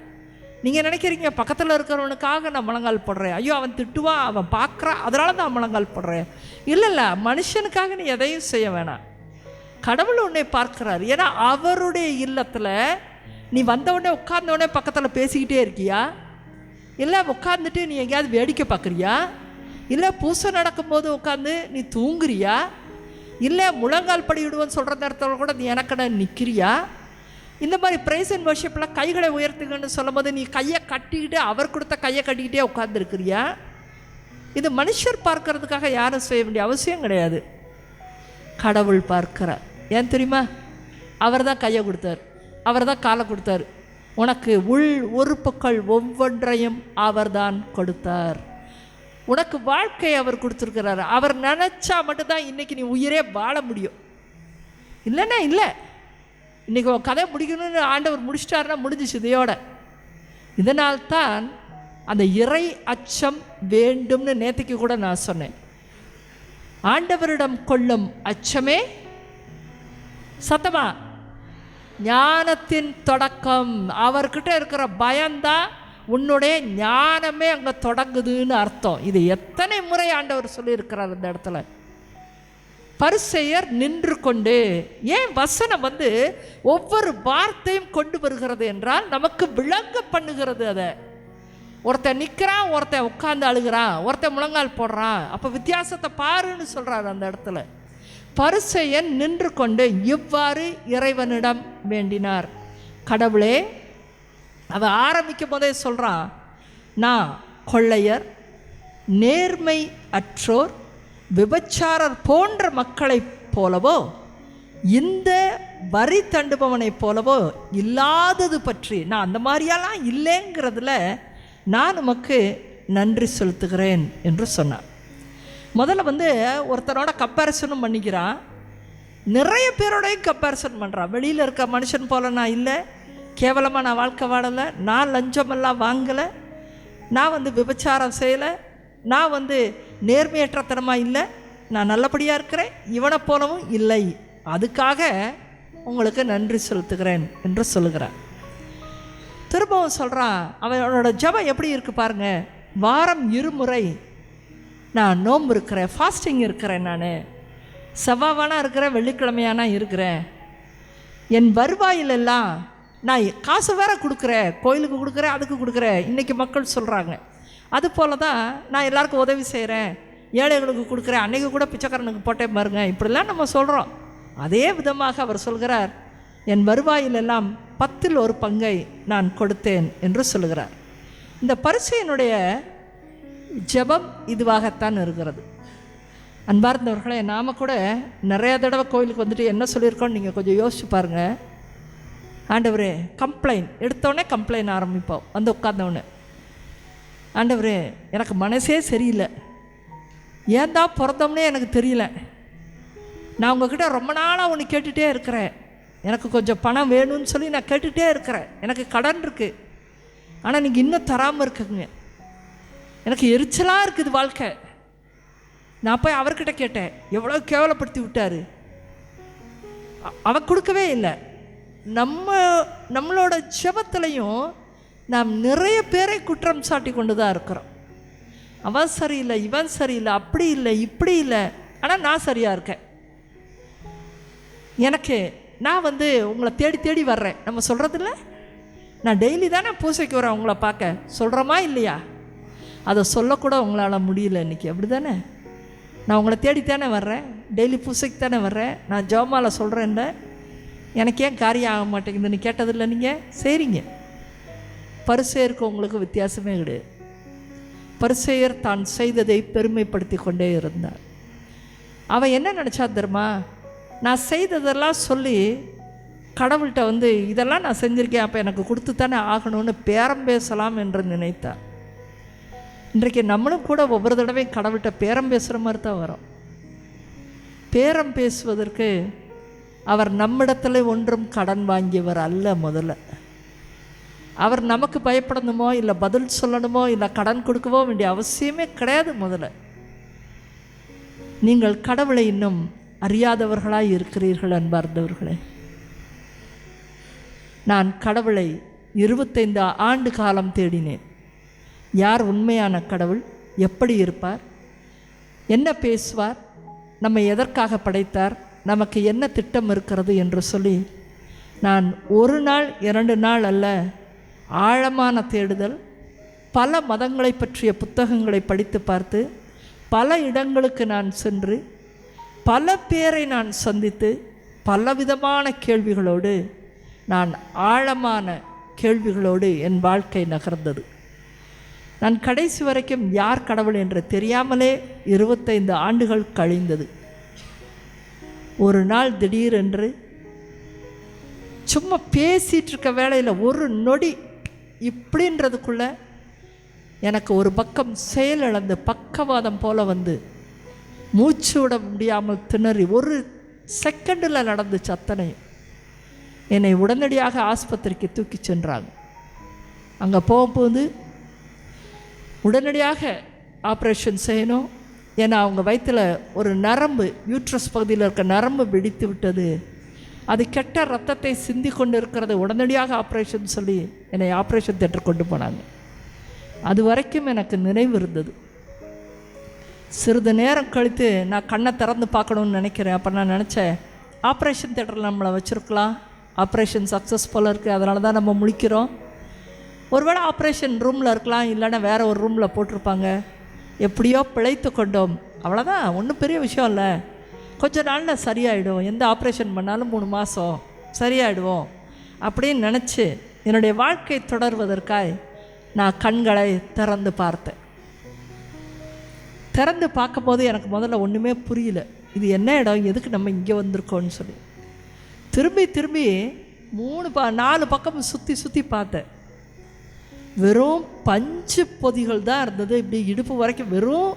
நீங்கள் நினைக்கிறீங்க பக்கத்தில் இருக்கிறவனுக்காக நான் முழங்கால் போடுறேன், ஐயோ அவன் திட்டுவான், அவன் பார்க்குறான், அதனால தான் முழங்கால் போடுறேன். இல்லை, மனுஷனுக்காக நீ எதையும் செய்ய வேணாம். கடவுள் உன்னை பார்க்குறார். ஏன்னா அவருடைய இல்லத்தில் நீ வந்தவுடனே உட்கார்ந்தவுடனே பக்கத்தில் பேசிக்கிட்டே இருக்கியா, இல்லை உட்காந்துட்டு நீ எங்கேயாவது வேடிக்கை பார்க்குறியா, இல்லை பூசை நடக்கும்போது உட்காந்து நீ தூங்குறியா, இல்லை முழங்கால் படியிடுவோன்னு சொல்கிற நேரத்தில் கூட நீ எனக்கட நிற்கிறியா? இந்த மாதிரி ப்ரைஸ் அண்ட் வர்ஷிப்பில் கைகளை உயர்த்துங்கன்னு சொல்லும் போது நீ கையை கட்டிக்கிட்டு, அவர் கொடுத்த கையை கட்டிக்கிட்டே உட்காந்துருக்கிறியா? இது மனுஷர் பார்க்கறதுக்காக யாரும் செய்ய வேண்டிய அவசியம் கிடையாது, கடவுள் பார்க்கிறார். ஏன் தெரியுமா? அவர் தான் கையை கொடுத்தார், அவர் தான் காலை கொடுத்தார். உனக்கு உள் உறுப்புக்கள் ஒவ்வொன்றையும் அவர் தான் கொடுத்தார். உனக்கு வாழ்க்கை அவர் கொடுத்துருக்கிறார். அவர் நினச்சா மட்டும்தான் இன்றைக்கி நீ உயிரே வாழ முடியும். இல்லைன்னா இல்லை. இன்றைக்கி கதை முடிக்கணும்னு ஆண்டவர் முடிச்சிட்டாருன்னா முடிஞ்சிச்சு இதையோட. இதனால்தான் அந்த இறை அச்சம் வேண்டும்னு நேற்றுக்கு கூட நான் சொன்னேன். ஆண்டவரிடம் கொள்ளும் அச்சமே சத்தமா ஞானத்தின் தொடக்கம். அவர்கிட்ட இருக்கிற பயம்தான் உன்னுடைய ஞானமே அங்கே தொடங்குதுன்னு அர்த்தம். இது எத்தனை முறை ஆண்டவர் சொல்லியிருக்கிறார் இந்த இடத்துல. பரிசேயர் நின்று கொண்டு, ஏன் வசனம் ஒவ்வொரு வார்த்தையும் கொண்டு வருகிறது என்றால் நமக்கு விளங்க பண்ணுகிறது. அதை ஒருத்தன் நிற்கிறான், ஒருத்தன் உட்கார்ந்து அழுகிறான், ஒருத்தன் முழங்கால் போடுறான். அப்போ வித்தியாசத்தை பாருன்னு சொல்கிறார் அந்த இடத்துல. பரிசேயன் நின்று கொண்டு இவ்வாறு இறைவனிடம் வேண்டினார். கடவுளே, அவன் ஆரம்பிக்கும் போதே சொல்கிறான், நான் கொள்ளையர், நேர்மை அற்றோர், விபச்சாரர் போன்ற மக்களைப் போலவோ இந்த வரி தண்டுபவனைப் போலவோ இல்லாதது பற்றி நான் அந்த மாதிரியெல்லாம் இல்லைங்கிறதுல நான் உமக்கு நன்றி செலுத்துகிறேன் என்று சொன்னான். முதல்ல ஒருத்தனோட கம்பேரிசனும் பண்ணிக்கிறான், நிறைய பேரோடையும் கம்பேரிசன் பண்ணுறான். வெளியில் இருக்க மனுஷன் போல் நான் இல்லை, கேவலமாக நான் வாழ்க்கை வாழலை, நான் லஞ்சமெல்லாம் வாங்கலை, நான் விபச்சாரம் செய்யலை, நான் நேர்மையற்றத்தனமாக இல்லை, நான் நல்லபடியாக இருக்கிறேன், இவனை போலவும் இல்லை, அதுக்காக உங்களுக்கு நன்றி செலுத்துகிறேன் என்று சொல்லுகிறான். திரும்பவும் சொல்கிறான், அவனோட ஜெபம் எப்படி இருக்குது பாருங்கள். வாரம் 2 முறை நான் நோன்பு இருக்கிறேன், ஃபாஸ்டிங் இருக்கிறேன், நான் செவ்வாவானா இருக்கிறேன், வெள்ளிக்கிழமையானா இருக்கிறேன், என் வருவாயிலெல்லாம் நான் காசு வேற கொடுக்குறேன், கோயிலுக்கு கொடுக்குறேன், அதுக்கு கொடுக்குறேன். இன்றைக்கி மக்கள் சொல்கிறாங்க. அது போல தான் நான் எல்லாருக்கும் உதவி செய்கிறேன், ஏழைகளுக்கு கொடுக்குறேன், அன்றைக்கி கூட பிச்சைக்காரனுக்கு போட்டேன் பாருங்க, இப்படிலாம் நம்ம சொல்கிறோம். அதே விதமாக அவர் சொல்கிறார், என் வருவாயிலெல்லாம் 1/10 நான் கொடுத்தேன் என்று சொல்லுகிறார். இந்த பரிசேயனுடைய ஜெபம் இதுவாகத்தான் இருக்கிறது. அன்பார்ந்தவர்களே, நாம் கூட நிறைய தடவை கோயிலுக்கு வந்துட்டு என்ன சொல்லியிருக்கோன்னு நீங்கள் கொஞ்சம் யோசிச்சு பாருங்கள். ஆண்டவரே, கம்ப்ளைண்ட் எடுத்தோடனே கம்ப்ளைண்ட் ஆரம்பிப்போம். வந்து உட்கார்ந்தவொடனே, ஆண்டவரே எனக்கு மனசே சரியில்லை, ஏன் தான் பிறந்தோம்னே எனக்கு தெரியல, நான் உங்ககிட்ட ரொம்ப நாளாக ஒன்று கேட்டுகிட்டே இருக்கிறேன், எனக்கு கொஞ்சம் பணம் வேணும்னு சொல்லி நான் கேட்டுகிட்டே இருக்கிறேன், எனக்கு கடன் இருக்குது, ஆனால் நீங்கள் இன்னும் தராமல் இருக்குங்க, எனக்கு எரிச்சலாக இருக்குது வாழ்க்கை. நான் போய் அவர்கிட்ட கேட்டேன், எவ்வளோ கேவலப்படுத்தி விட்டார், அவர் கொடுக்கவே இல்லை. நம்மளோட ஜெபத்திலையும் நாம் நிறைய பேரை குற்றம் சாட்டி கொண்டு தான் இருக்கிறோம். அவன் சரியில்லை, இவன் சரியில்லை, அப்படி இல்லை, இப்படி இல்லை, ஆனால் நான் சரியாக இருக்கேன். நான் உங்களை தேடி தேடி வர்றேன், நம்ம சொல்கிறதில்ல, நான் டெய்லி தானே பூசைக்கு வரேன் உங்களை பார்க்க, சொல்கிறோமா இல்லையா? அதை சொல்லக்கூட உங்களால் முடியல இன்றைக்கி, அப்படி தானே? நான் உங்களை தேடித்தானே வர்றேன், டெய்லி பூசைக்கு தானே வர்றேன், நான் ஜெபமாலை சொல்கிறேன்ல, எனக்கு ஏன் காரியம் ஆக மாட்டேங்குதுன்னு கேட்டதில்லை நீங்கள்? சரிங்க, பரிசேயருக்கு உங்களுக்கு வித்தியாசமே கிடையாது. பரிசேயர் தான் செய்ததை பெருமைப்படுத்தி கொண்டே இருந்தார். அவன் என்ன நினச்சா தெரியுமா? நான் செய்ததெல்லாம் சொல்லி கடவுள்கிட்ட இதெல்லாம் நான் செஞ்சுருக்கேன், அப்போ எனக்கு கொடுத்து தானே ஆகணும்னு பேரம் பேசலாம் என்று நினைத்தார். இன்றைக்கு நம்மளும் கூட ஒவ்வொரு தடவையும் கடவுள்கிட்ட பேரம் பேசுகிற மாதிரி தான் வரும். பேரம் பேசுவதற்கு அவர் நம்மிடத்தில் ஒன்றும் கடன் வாங்கியவர் அல்ல. முதல்ல அவர் நமக்கு பயப்படணுமோ இல்லை பதில் சொல்லணுமோ இல்லை கடன் கொடுக்கவோ வேண்டிய அவசியமே கிடையாது. முதல்ல நீங்கள் கடவுளை இன்னும் அறியாதவர்களாய் இருக்கிறீர்கள். அன்பார்ந்தவர்களே, நான் கடவுளை 25 ஆண்டு காலம் தேடினேன். யார் உண்மையான கடவுள், எப்படி இருப்பார், என்ன பேசுவார், நம்மை எதற்காக படைத்தார், நமக்கு என்ன திட்டம் இருக்கிறது என்று சொல்லி நான் 1 நாள் 2 நாள் அல்ல, ஆழமான தேடுதல், பல மதங்களை பற்றிய புத்தகங்களை படித்து பார்த்து, பல இடங்களுக்கு நான் சென்று, பல பேரை நான் சந்தித்து, பலவிதமான கேள்விகளோடு, நான் ஆழமான கேள்விகளோடு என் வாழ்க்கை நகர்ந்தது. நான் கடைசி வரைக்கும் யார் கடவுள் என்று தெரியாமலே 25 ஆண்டுகள் கழிந்தது. ஒரு நாள் திடீரென்று சும்மா பேசிகிட்டு இருக்க வேளையில் ஒரு நொடி இப்படின்றதுக்குள்ள எனக்கு ஒரு பக்கம் செயலிழந்து பக்கவாதம் போல மூச்சு விட முடியாமல் திணறி 1 செகண்டில் நடந்துச்சு அத்தனையும். என்னை உடனடியாக ஆஸ்பத்திரிக்கு தூக்கி சென்றாங்க. அங்கே போகும்போது உடனடியாக ஆப்ரேஷன் செய்யணும். ஏன்னா அவங்க வயிற்றில் ஒரு நரம்பு, யூட்ரஸ் பகுதியில் இருக்க நரம்பு வெடித்து விட்டது, அது கெட்ட ரத்தத்தை சிந்தி கொண்டு இருக்கிறது, உடனடியாக ஆப்ரேஷன் சொல்லி என்னை ஆப்ரேஷன் தியேட்டர் கொண்டு போனாங்க. அது வரைக்கும் எனக்கு நினைவு இருந்தது. சிறிது நேரம் கழித்து நான் கண்ணை திறந்து பார்க்கணுன்னு நினைக்கிறேன். அப்போ நான் நினச்சேன், ஆப்ரேஷன் தியேட்டரில் நம்மளை வச்சுருக்கலாம், ஆப்ரேஷன் சக்ஸஸ்ஃபுல்லாக இருக்குது, அதனால தான் நம்ம முழிக்கிறோம். ஒருவேளை ஆப்ரேஷன் ரூமில் இருக்கலாம், இல்லைன்னா வேறு ஒரு ரூமில் போட்டிருப்பாங்க. எப்படியோ பிழைத்து கொண்டோம், அவ்வளோதான், ஒன்றும் பெரிய விஷயம் இல்லை, கொஞ்சம் நாளில் சரியாயிடும், எந்த ஆப்ரேஷன் பண்ணாலும் 3 மாதம் சரியாயிடுவோம் அப்படின்னு நினச்சி என்னுடைய வாழ்க்கை தொடர்வதற்காய் நான் கண்களை திறந்து பார்த்தேன். திறந்து பார்க்கும்போது எனக்கு முதல்ல ஒன்றுமே புரியல, இது என்ன இடம், எதுக்கு நம்ம இங்கே வந்திருக்கோன்னு சொல்லி திரும்பி 4 பக்கம் சுற்றி பார்த்தேன். வெறும் பஞ்சு பொதிகள் தான் இருந்தது, இப்படி இடுப்பு வரைக்கும், வெறும்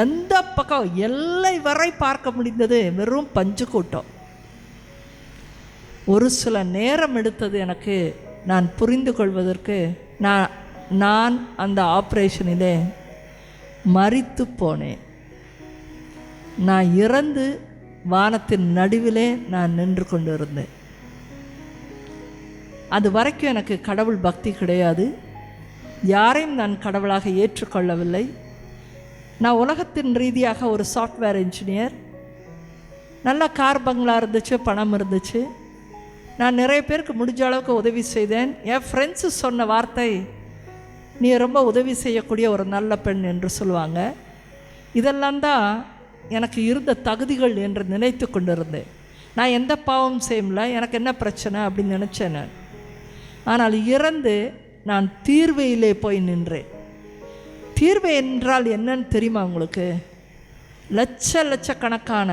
எந்த பக்கம் எல்லை வரை பார்க்க முடிந்தது வெறும் பஞ்சு கூட்டம். ஒரு சில நேரம் எடுத்தது எனக்கு நான் புரிந்து கொள்வதற்கு. நான் அந்த ஆப்ரேஷனிலே மரித்து போனேன். நான் இறந்து வானத்தின் நடுவிலே நான் நின்று கொண்டு இருந்தேன். அது வரைக்கும் எனக்கு கடவுள் பக்தி கிடையாது, யாரையும் நான் கடவுளாக ஏற்றுக்கொள்ளவில்லை. நான் உலகத்தின் ரீதியாக ஒரு சாஃப்ட்வேர் இன்ஜினியர், நல்ல கார் பங்களா இருந்துச்சு, பணம் இருந்துச்சு, நான் நிறைய பேருக்கு முடிஞ்ச அளவுக்கு உதவி செய்தேன். என் ஃப்ரெண்ட்ஸு சொன்ன வார்த்தை, நீ ரொம்ப உதவி செய்யக்கூடிய ஒரு நல்ல பெண் என்று சொல்லுவாங்க. இதெல்லாம் தான் எனக்கு இருந்த தகுதிகள் என்று நினைத்து கொண்டிருந்தேன். நான் எந்த பாவம் செய்யல, எனக்கு என்ன பிரச்சனை அப்படின்னு நினச்சேன் நான். ஆனால் இறந்து நான் தீர்வையிலே போய் நின்றேன். தீர்வை என்றால் என்னன்னு தெரியுமா உங்களுக்கு? லட்சக்கணக்கான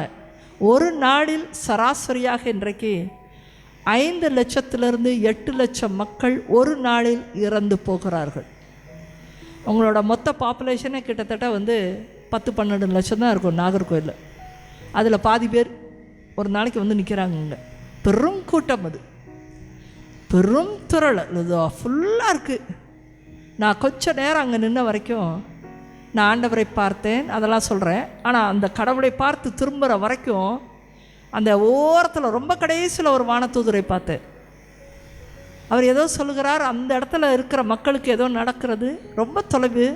ஒரு நாளில் சராசரியாக இன்றைக்கு 5 லட்சத்திலிருந்து 8 லட்சம் மக்கள் ஒரு நாளில் இறந்து போகிறார்கள். அவங்களோட மொத்த பாப்புலேஷனே கிட்டத்தட்ட 10-12 லட்சம் தான் இருக்கும் நாகர்கோயிலில். அதில் பாதி பேர் ஒரு நாளைக்கு நிற்கிறாங்க. பெரும் கூட்டம், அது பெரும் திரள், இது ஃபுல்லாக இருக்குது. நான் கொஞ்ச நேரம் அங்கே நின்ன வரைக்கும் நான் ஆண்டவரை பார்த்தேன், அதெல்லாம் சொல்கிறேன். ஆனால் அந்த கடவுளை பார்த்து திரும்புகிற வரைக்கும் அந்த ஓரத்தில் ரொம்ப கடைசியில் ஒரு வானதூதரை பார்த்தேன். அவர் ஏதோ சொல்லுகிறார், அந்த இடத்துல இருக்கிற மக்களுக்கு ஏதோ நடக்கிறது, ரொம்ப தொலைவு.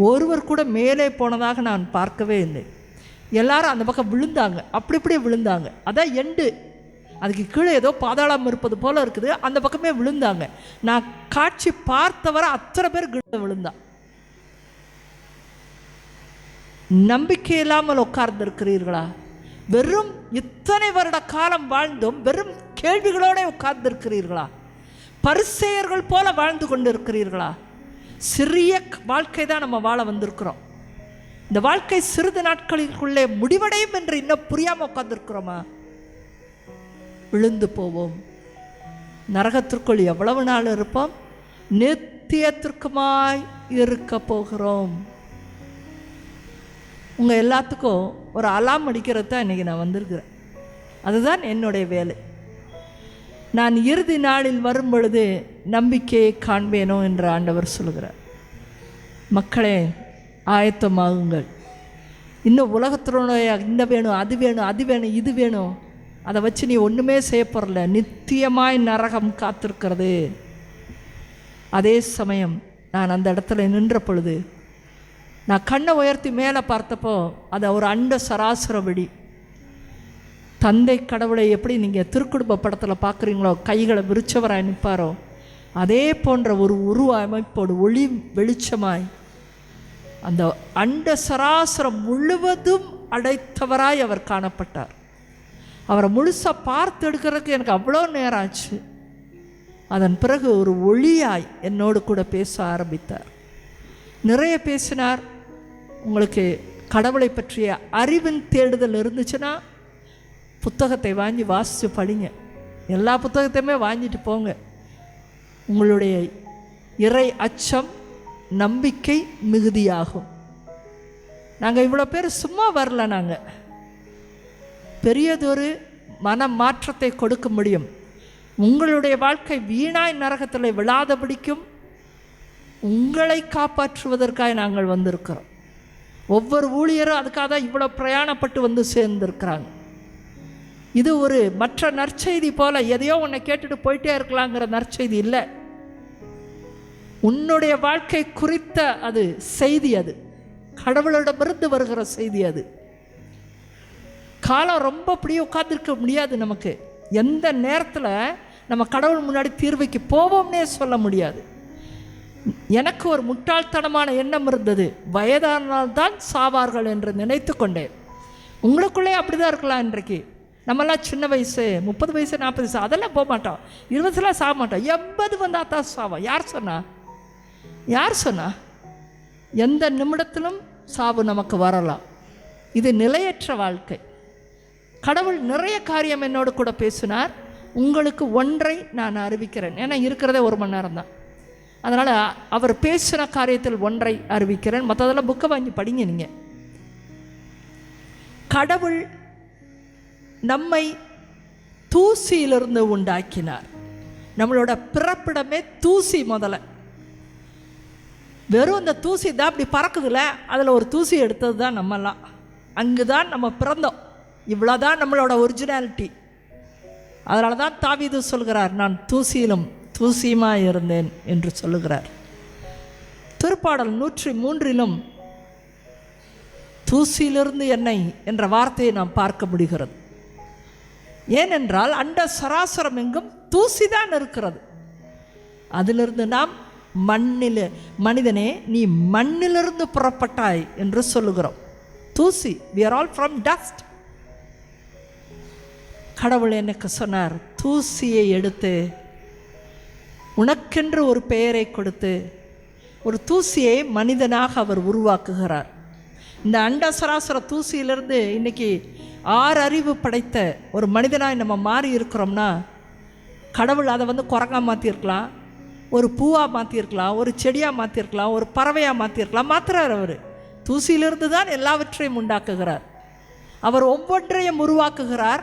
ஒருவர் கூட மேலே போனதாக நான் பார்க்கவே இல்லை. எல்லாரும் அந்த பக்கம் விழுந்தாங்க, அப்படி விழுந்தாங்க. அதான் எண்டு, அதுக்கு கீழே ஏதோ பாதாளம் இருப்பது போல் இருக்குது, அந்த பக்கமே விழுந்தாங்க. நான் காட்சி பார்த்தவரை அத்தனை பேர் கீழே விழுந்தான். நம்பிக்கை இல்லாமல் உட்கார்ந்து இருக்கிறீர்களா? வெறும் இத்தனை வருட காலம் வாழ்ந்தும் வெறும் கேள்விகளோடு உட்கார்ந்து இருக்கிறீர்களா? பரிசேயர்கள் போல வாழ்ந்து கொண்டு இருக்கிறீர்களா? சிறிய வாழ்க்கை தான் நம்ம வாழ வந்திருக்கிறோம். இந்த வாழ்க்கை சிறிது நாட்களுக்குள்ளே முடிவடையும் என்று இன்னும் புரியாமல் உட்கார்ந்துருக்கிறோமா? விழுந்து போவோம். நரகத்திற்குள் எவ்வளவு நாள் இருப்போம்? நித்தியத்திற்குமாய் இருக்க போகிறோம். உங்கள் எல்லாத்துக்கும் ஒரு அலாம் அடிக்கிறது தான் இன்றைக்கி நான் வந்திருக்கிறேன். அதுதான் என்னுடைய வேலை. நான் இறுதி நாளில் வரும் பொழுது நம்பிக்கையை காண்பேனோ என்று ஆண்டவர் சொல்கிறார். மக்களே, ஆயத்தமாகுங்கள். இன்னும் உலகத்தினுடைய இந்த வேணும், அது வேணும், அது வேணும், இது வேணும், அதை வச்சு நீ ஒன்றுமே செய்ய போகிறல. நித்தியமாய் நரகம் காத்திருக்கிறது. அதே சமயம் நான் அந்த இடத்துல நின்ற பொழுது நான் கண்ணை உயர்த்தி மேலே பார்த்தப்போ அதை ஒரு அண்ட சராசர வெடி. தந்தை கடவுளை எப்படி நீங்கள் திருக்குடும்ப படத்தில் பார்க்குறீங்களோ, கைகளை விரிச்சவராய் நிற்பாரோ, அதே போன்ற ஒரு உருவ அமைப்போடு ஒளி வெளிச்சமாய் அந்த அண்ட சராசரம் முழுவதும் அடைத்தவராய் அவர் காணப்பட்டார். அவரை முழுசாக பார்த்து எடுக்கிறதுக்கு எனக்கு அவ்வளோ நேரம் ஆச்சு. அதன் பிறகு ஒரு ஒளியாய் என்னோடு கூட பேச ஆரம்பித்தார். நிறைய பேசினார். உங்களுக்கு கடவுளை பற்றிய அறிவின் தேடுதல் இருந்துச்சுன்னா புத்தகத்தை வாங்கி வாசித்து படிங்க. எல்லா புத்தகத்தையுமே வாங்கிட்டு போங்க. உங்களுடைய இறை அச்சம், நம்பிக்கை மிகுதியாகும். நாங்கள் இவ்வளோ பேர் சும்மா வரல. நாங்கள் பெரியதொரு மன மாற்றத்தை கொடுக்க முடியும். உங்களுடைய வாழ்க்கை வீணாய் நரகத்தில் விழாதபடிக்கும் உங்களை காப்பாற்றுவதற்காக நாங்கள் வந்திருக்கிறோம். ஒவ்வொரு ஊழியரும் அதுக்காக தான் இவ்வளோ பிரயாணப்பட்டு சேர்ந்துருக்கிறாங்க. இது ஒரு மற்ற நற்செய்தி போல் எதையோ உன்னை கேட்டுட்டு போயிட்டே இருக்கலாங்கிற நற்செய்தி இல்லை. உன்னுடைய வாழ்க்கை குறித்த அது செய்தி, அது கடவுளிடமிருந்து வருகிற செய்தி. அது காலம் ரொம்ப அப்படியே உட்கார்ந்துருக்க முடியாது. நமக்கு எந்த நேரத்தில் நம்ம கடவுள் முன்னாடி தீர்வைக்கு போவோம்னே சொல்ல முடியாது. எனக்கு ஒரு முட்டாள்தனமான எண்ணம் இருந்தது, வயதானால்தான் சாவார்கள் என்று நினைத்து கொண்டேன். உங்களுக்குள்ளே அப்படி தான் இருக்கலாம். இன்றைக்கு நம்மளாம் சின்ன வயசு, 30 வயசு 40 வயசு அதெல்லாம் போக மாட்டோம். 20 சாக மாட்டோம். 80 வந்தால் தான் சாவோம். யார் சொன்னா? எந்த நிமிடத்திலும் சாவு நமக்கு வரலாம். இது நிலையற்ற வாழ்க்கை. கடவுள் நிறைய காரியம் என்னோடு கூட பேசினார். உங்களுக்கு ஒன்றை நான் அறிவிக்கிறேன். ஏன்னா இருக்கிறதே 1 மணி நேரம் தான். அதனால் அவர் பேசின காரியத்தில் ஒன்றை அறிவிக்கிறேன். மற்றதெல்லாம் புக்கை வாங்கி படிங்க. நீங்கள் கடவுள் நம்மை தூசியிலிருந்து உண்டாக்கினார். நம்மளோட பிறப்பிடமே தூசி. முதல்ல வெறும் இந்த தூசி தான் அப்படி பறக்குதுல, அதில் ஒரு தூசி எடுத்தது தான் நம்மெல்லாம். அங்கு தான் நம்ம பிறந்தோம். இவ்வளோதான் நம்மளோட ஒரிஜினாலிட்டி. அதனால தான் தாவீது சொல்கிறார், நான் தூசியிலும் தூசியுமாக இருந்தேன் என்று சொல்லுகிறார். திருப்பாடல் 103 தூசியிலிருந்து என்னை என்ற வார்த்தையை நாம் பார்க்க முடிகிறது. ஏனென்றால் அண்ட சராசரம் எங்கும் தூசி தான் இருக்கிறது. அதிலிருந்து நாம் மனிதனே நீ மண்ணிலிருந்து புறப்பட்டாய் என்று சொல்லுகிறோம். தூசி, we are all from dust. கடவுள் எனக்கு சொன்னார், தூசியை எடுத்து உனக்கென்று ஒரு பெயரை கொடுத்து ஒரு தூசியை மனிதனாக அவர் உருவாக்குகிறார். இந்த அண்ட சராசர தூசியிலிருந்து இன்றைக்கி 6 அறிவு படைத்த ஒரு மனிதனாக நம்ம மாறி இருக்கிறோம்னா, கடவுள் அதை குரங்கா மாற்றிருக்கலாம், ஒரு பூவாக மாற்றிருக்கலாம், ஒரு செடியாக மாற்றிருக்கலாம், ஒரு பறவையாக மாற்றிருக்கலாம். மாற்றுறார். அவர் தூசியிலிருந்து தான் எல்லாவற்றையும் உண்டாக்குகிறார். அவர் ஒவ்வொன்றையும் உருவாக்குகிறார்.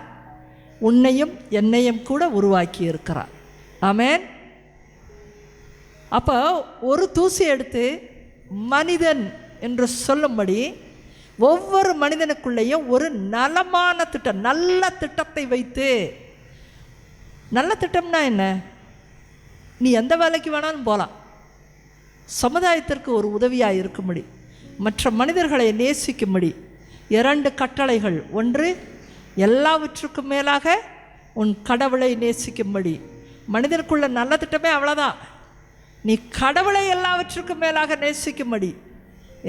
உன்னையும் என்னையும் கூட உருவாக்கி இருக்கிறார். ஆமென். அப்போ ஒரு தூசி எடுத்து மனிதன் என்று சொல்லும்படி ஒவ்வொரு மனிதனுக்குள்ளேயும் ஒரு நலமான திட்டம், நல்ல திட்டத்தை வைத்து, நல்ல திட்டம்னா என்ன? நீ எந்த வேலைக்கு வேணாலும் போகலாம், சமுதாயத்திற்கு ஒரு உதவியாக இருக்கும்படி, மற்ற மனிதர்களை நேசிக்கும்படி 2 கட்டளைகள். ஒன்று, எல்லாவற்றுக்கும் மேலாக உன் கடவுளை நேசிக்கும்படி. மனிதனுக்குள்ள நல்ல திட்டமே அவ்வளோதான். நீ கடவுளை எல்லாவற்றுக்கும் மேலாக நேசிக்கும்படி.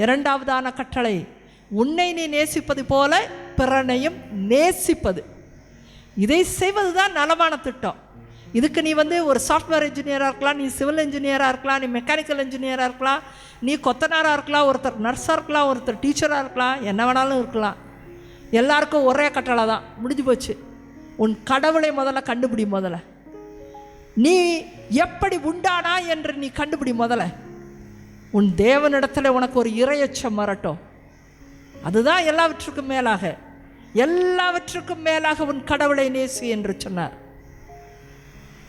2வதான கட்டளை, உன்னை நீ நேசிப்பது போல பிறனையும் நேசிப்பது. இதை செய்வது தான் நலமான திட்டம். இதுக்கு நீ ஒரு சாஃப்ட்வேர் இன்ஜினியராக இருக்கலாம், நீ சிவில் இன்ஜினியராக இருக்கலாம், நீ மெக்கானிக்கல் இன்ஜினியராக இருக்கலாம், நீ கொத்தனாராக இருக்கலாம், ஒருத்தர் நர்ஸாக இருக்கலாம், ஒருத்தர் டீச்சராக இருக்கலாம், என்ன வேணாலும் இருக்கலாம். எல்லாருக்கும் ஒரே கட்டளை தான், முடிஞ்சு போச்சு. உன் கடவுளை முதல்ல கண்டுபிடி. முதல்ல நீ எப்படி உண்டானா என்று நீ கண்டுபிடி. முதல்ல உன் தேவனிடத்தில் உனக்கு ஒரு இறையச்சம் வரட்டும். அதுதான் எல்லாவற்றுக்கும் மேலாக, எல்லாவற்றுக்கும் மேலாக உன் கடவுளை நேசி என்று சொன்னார்.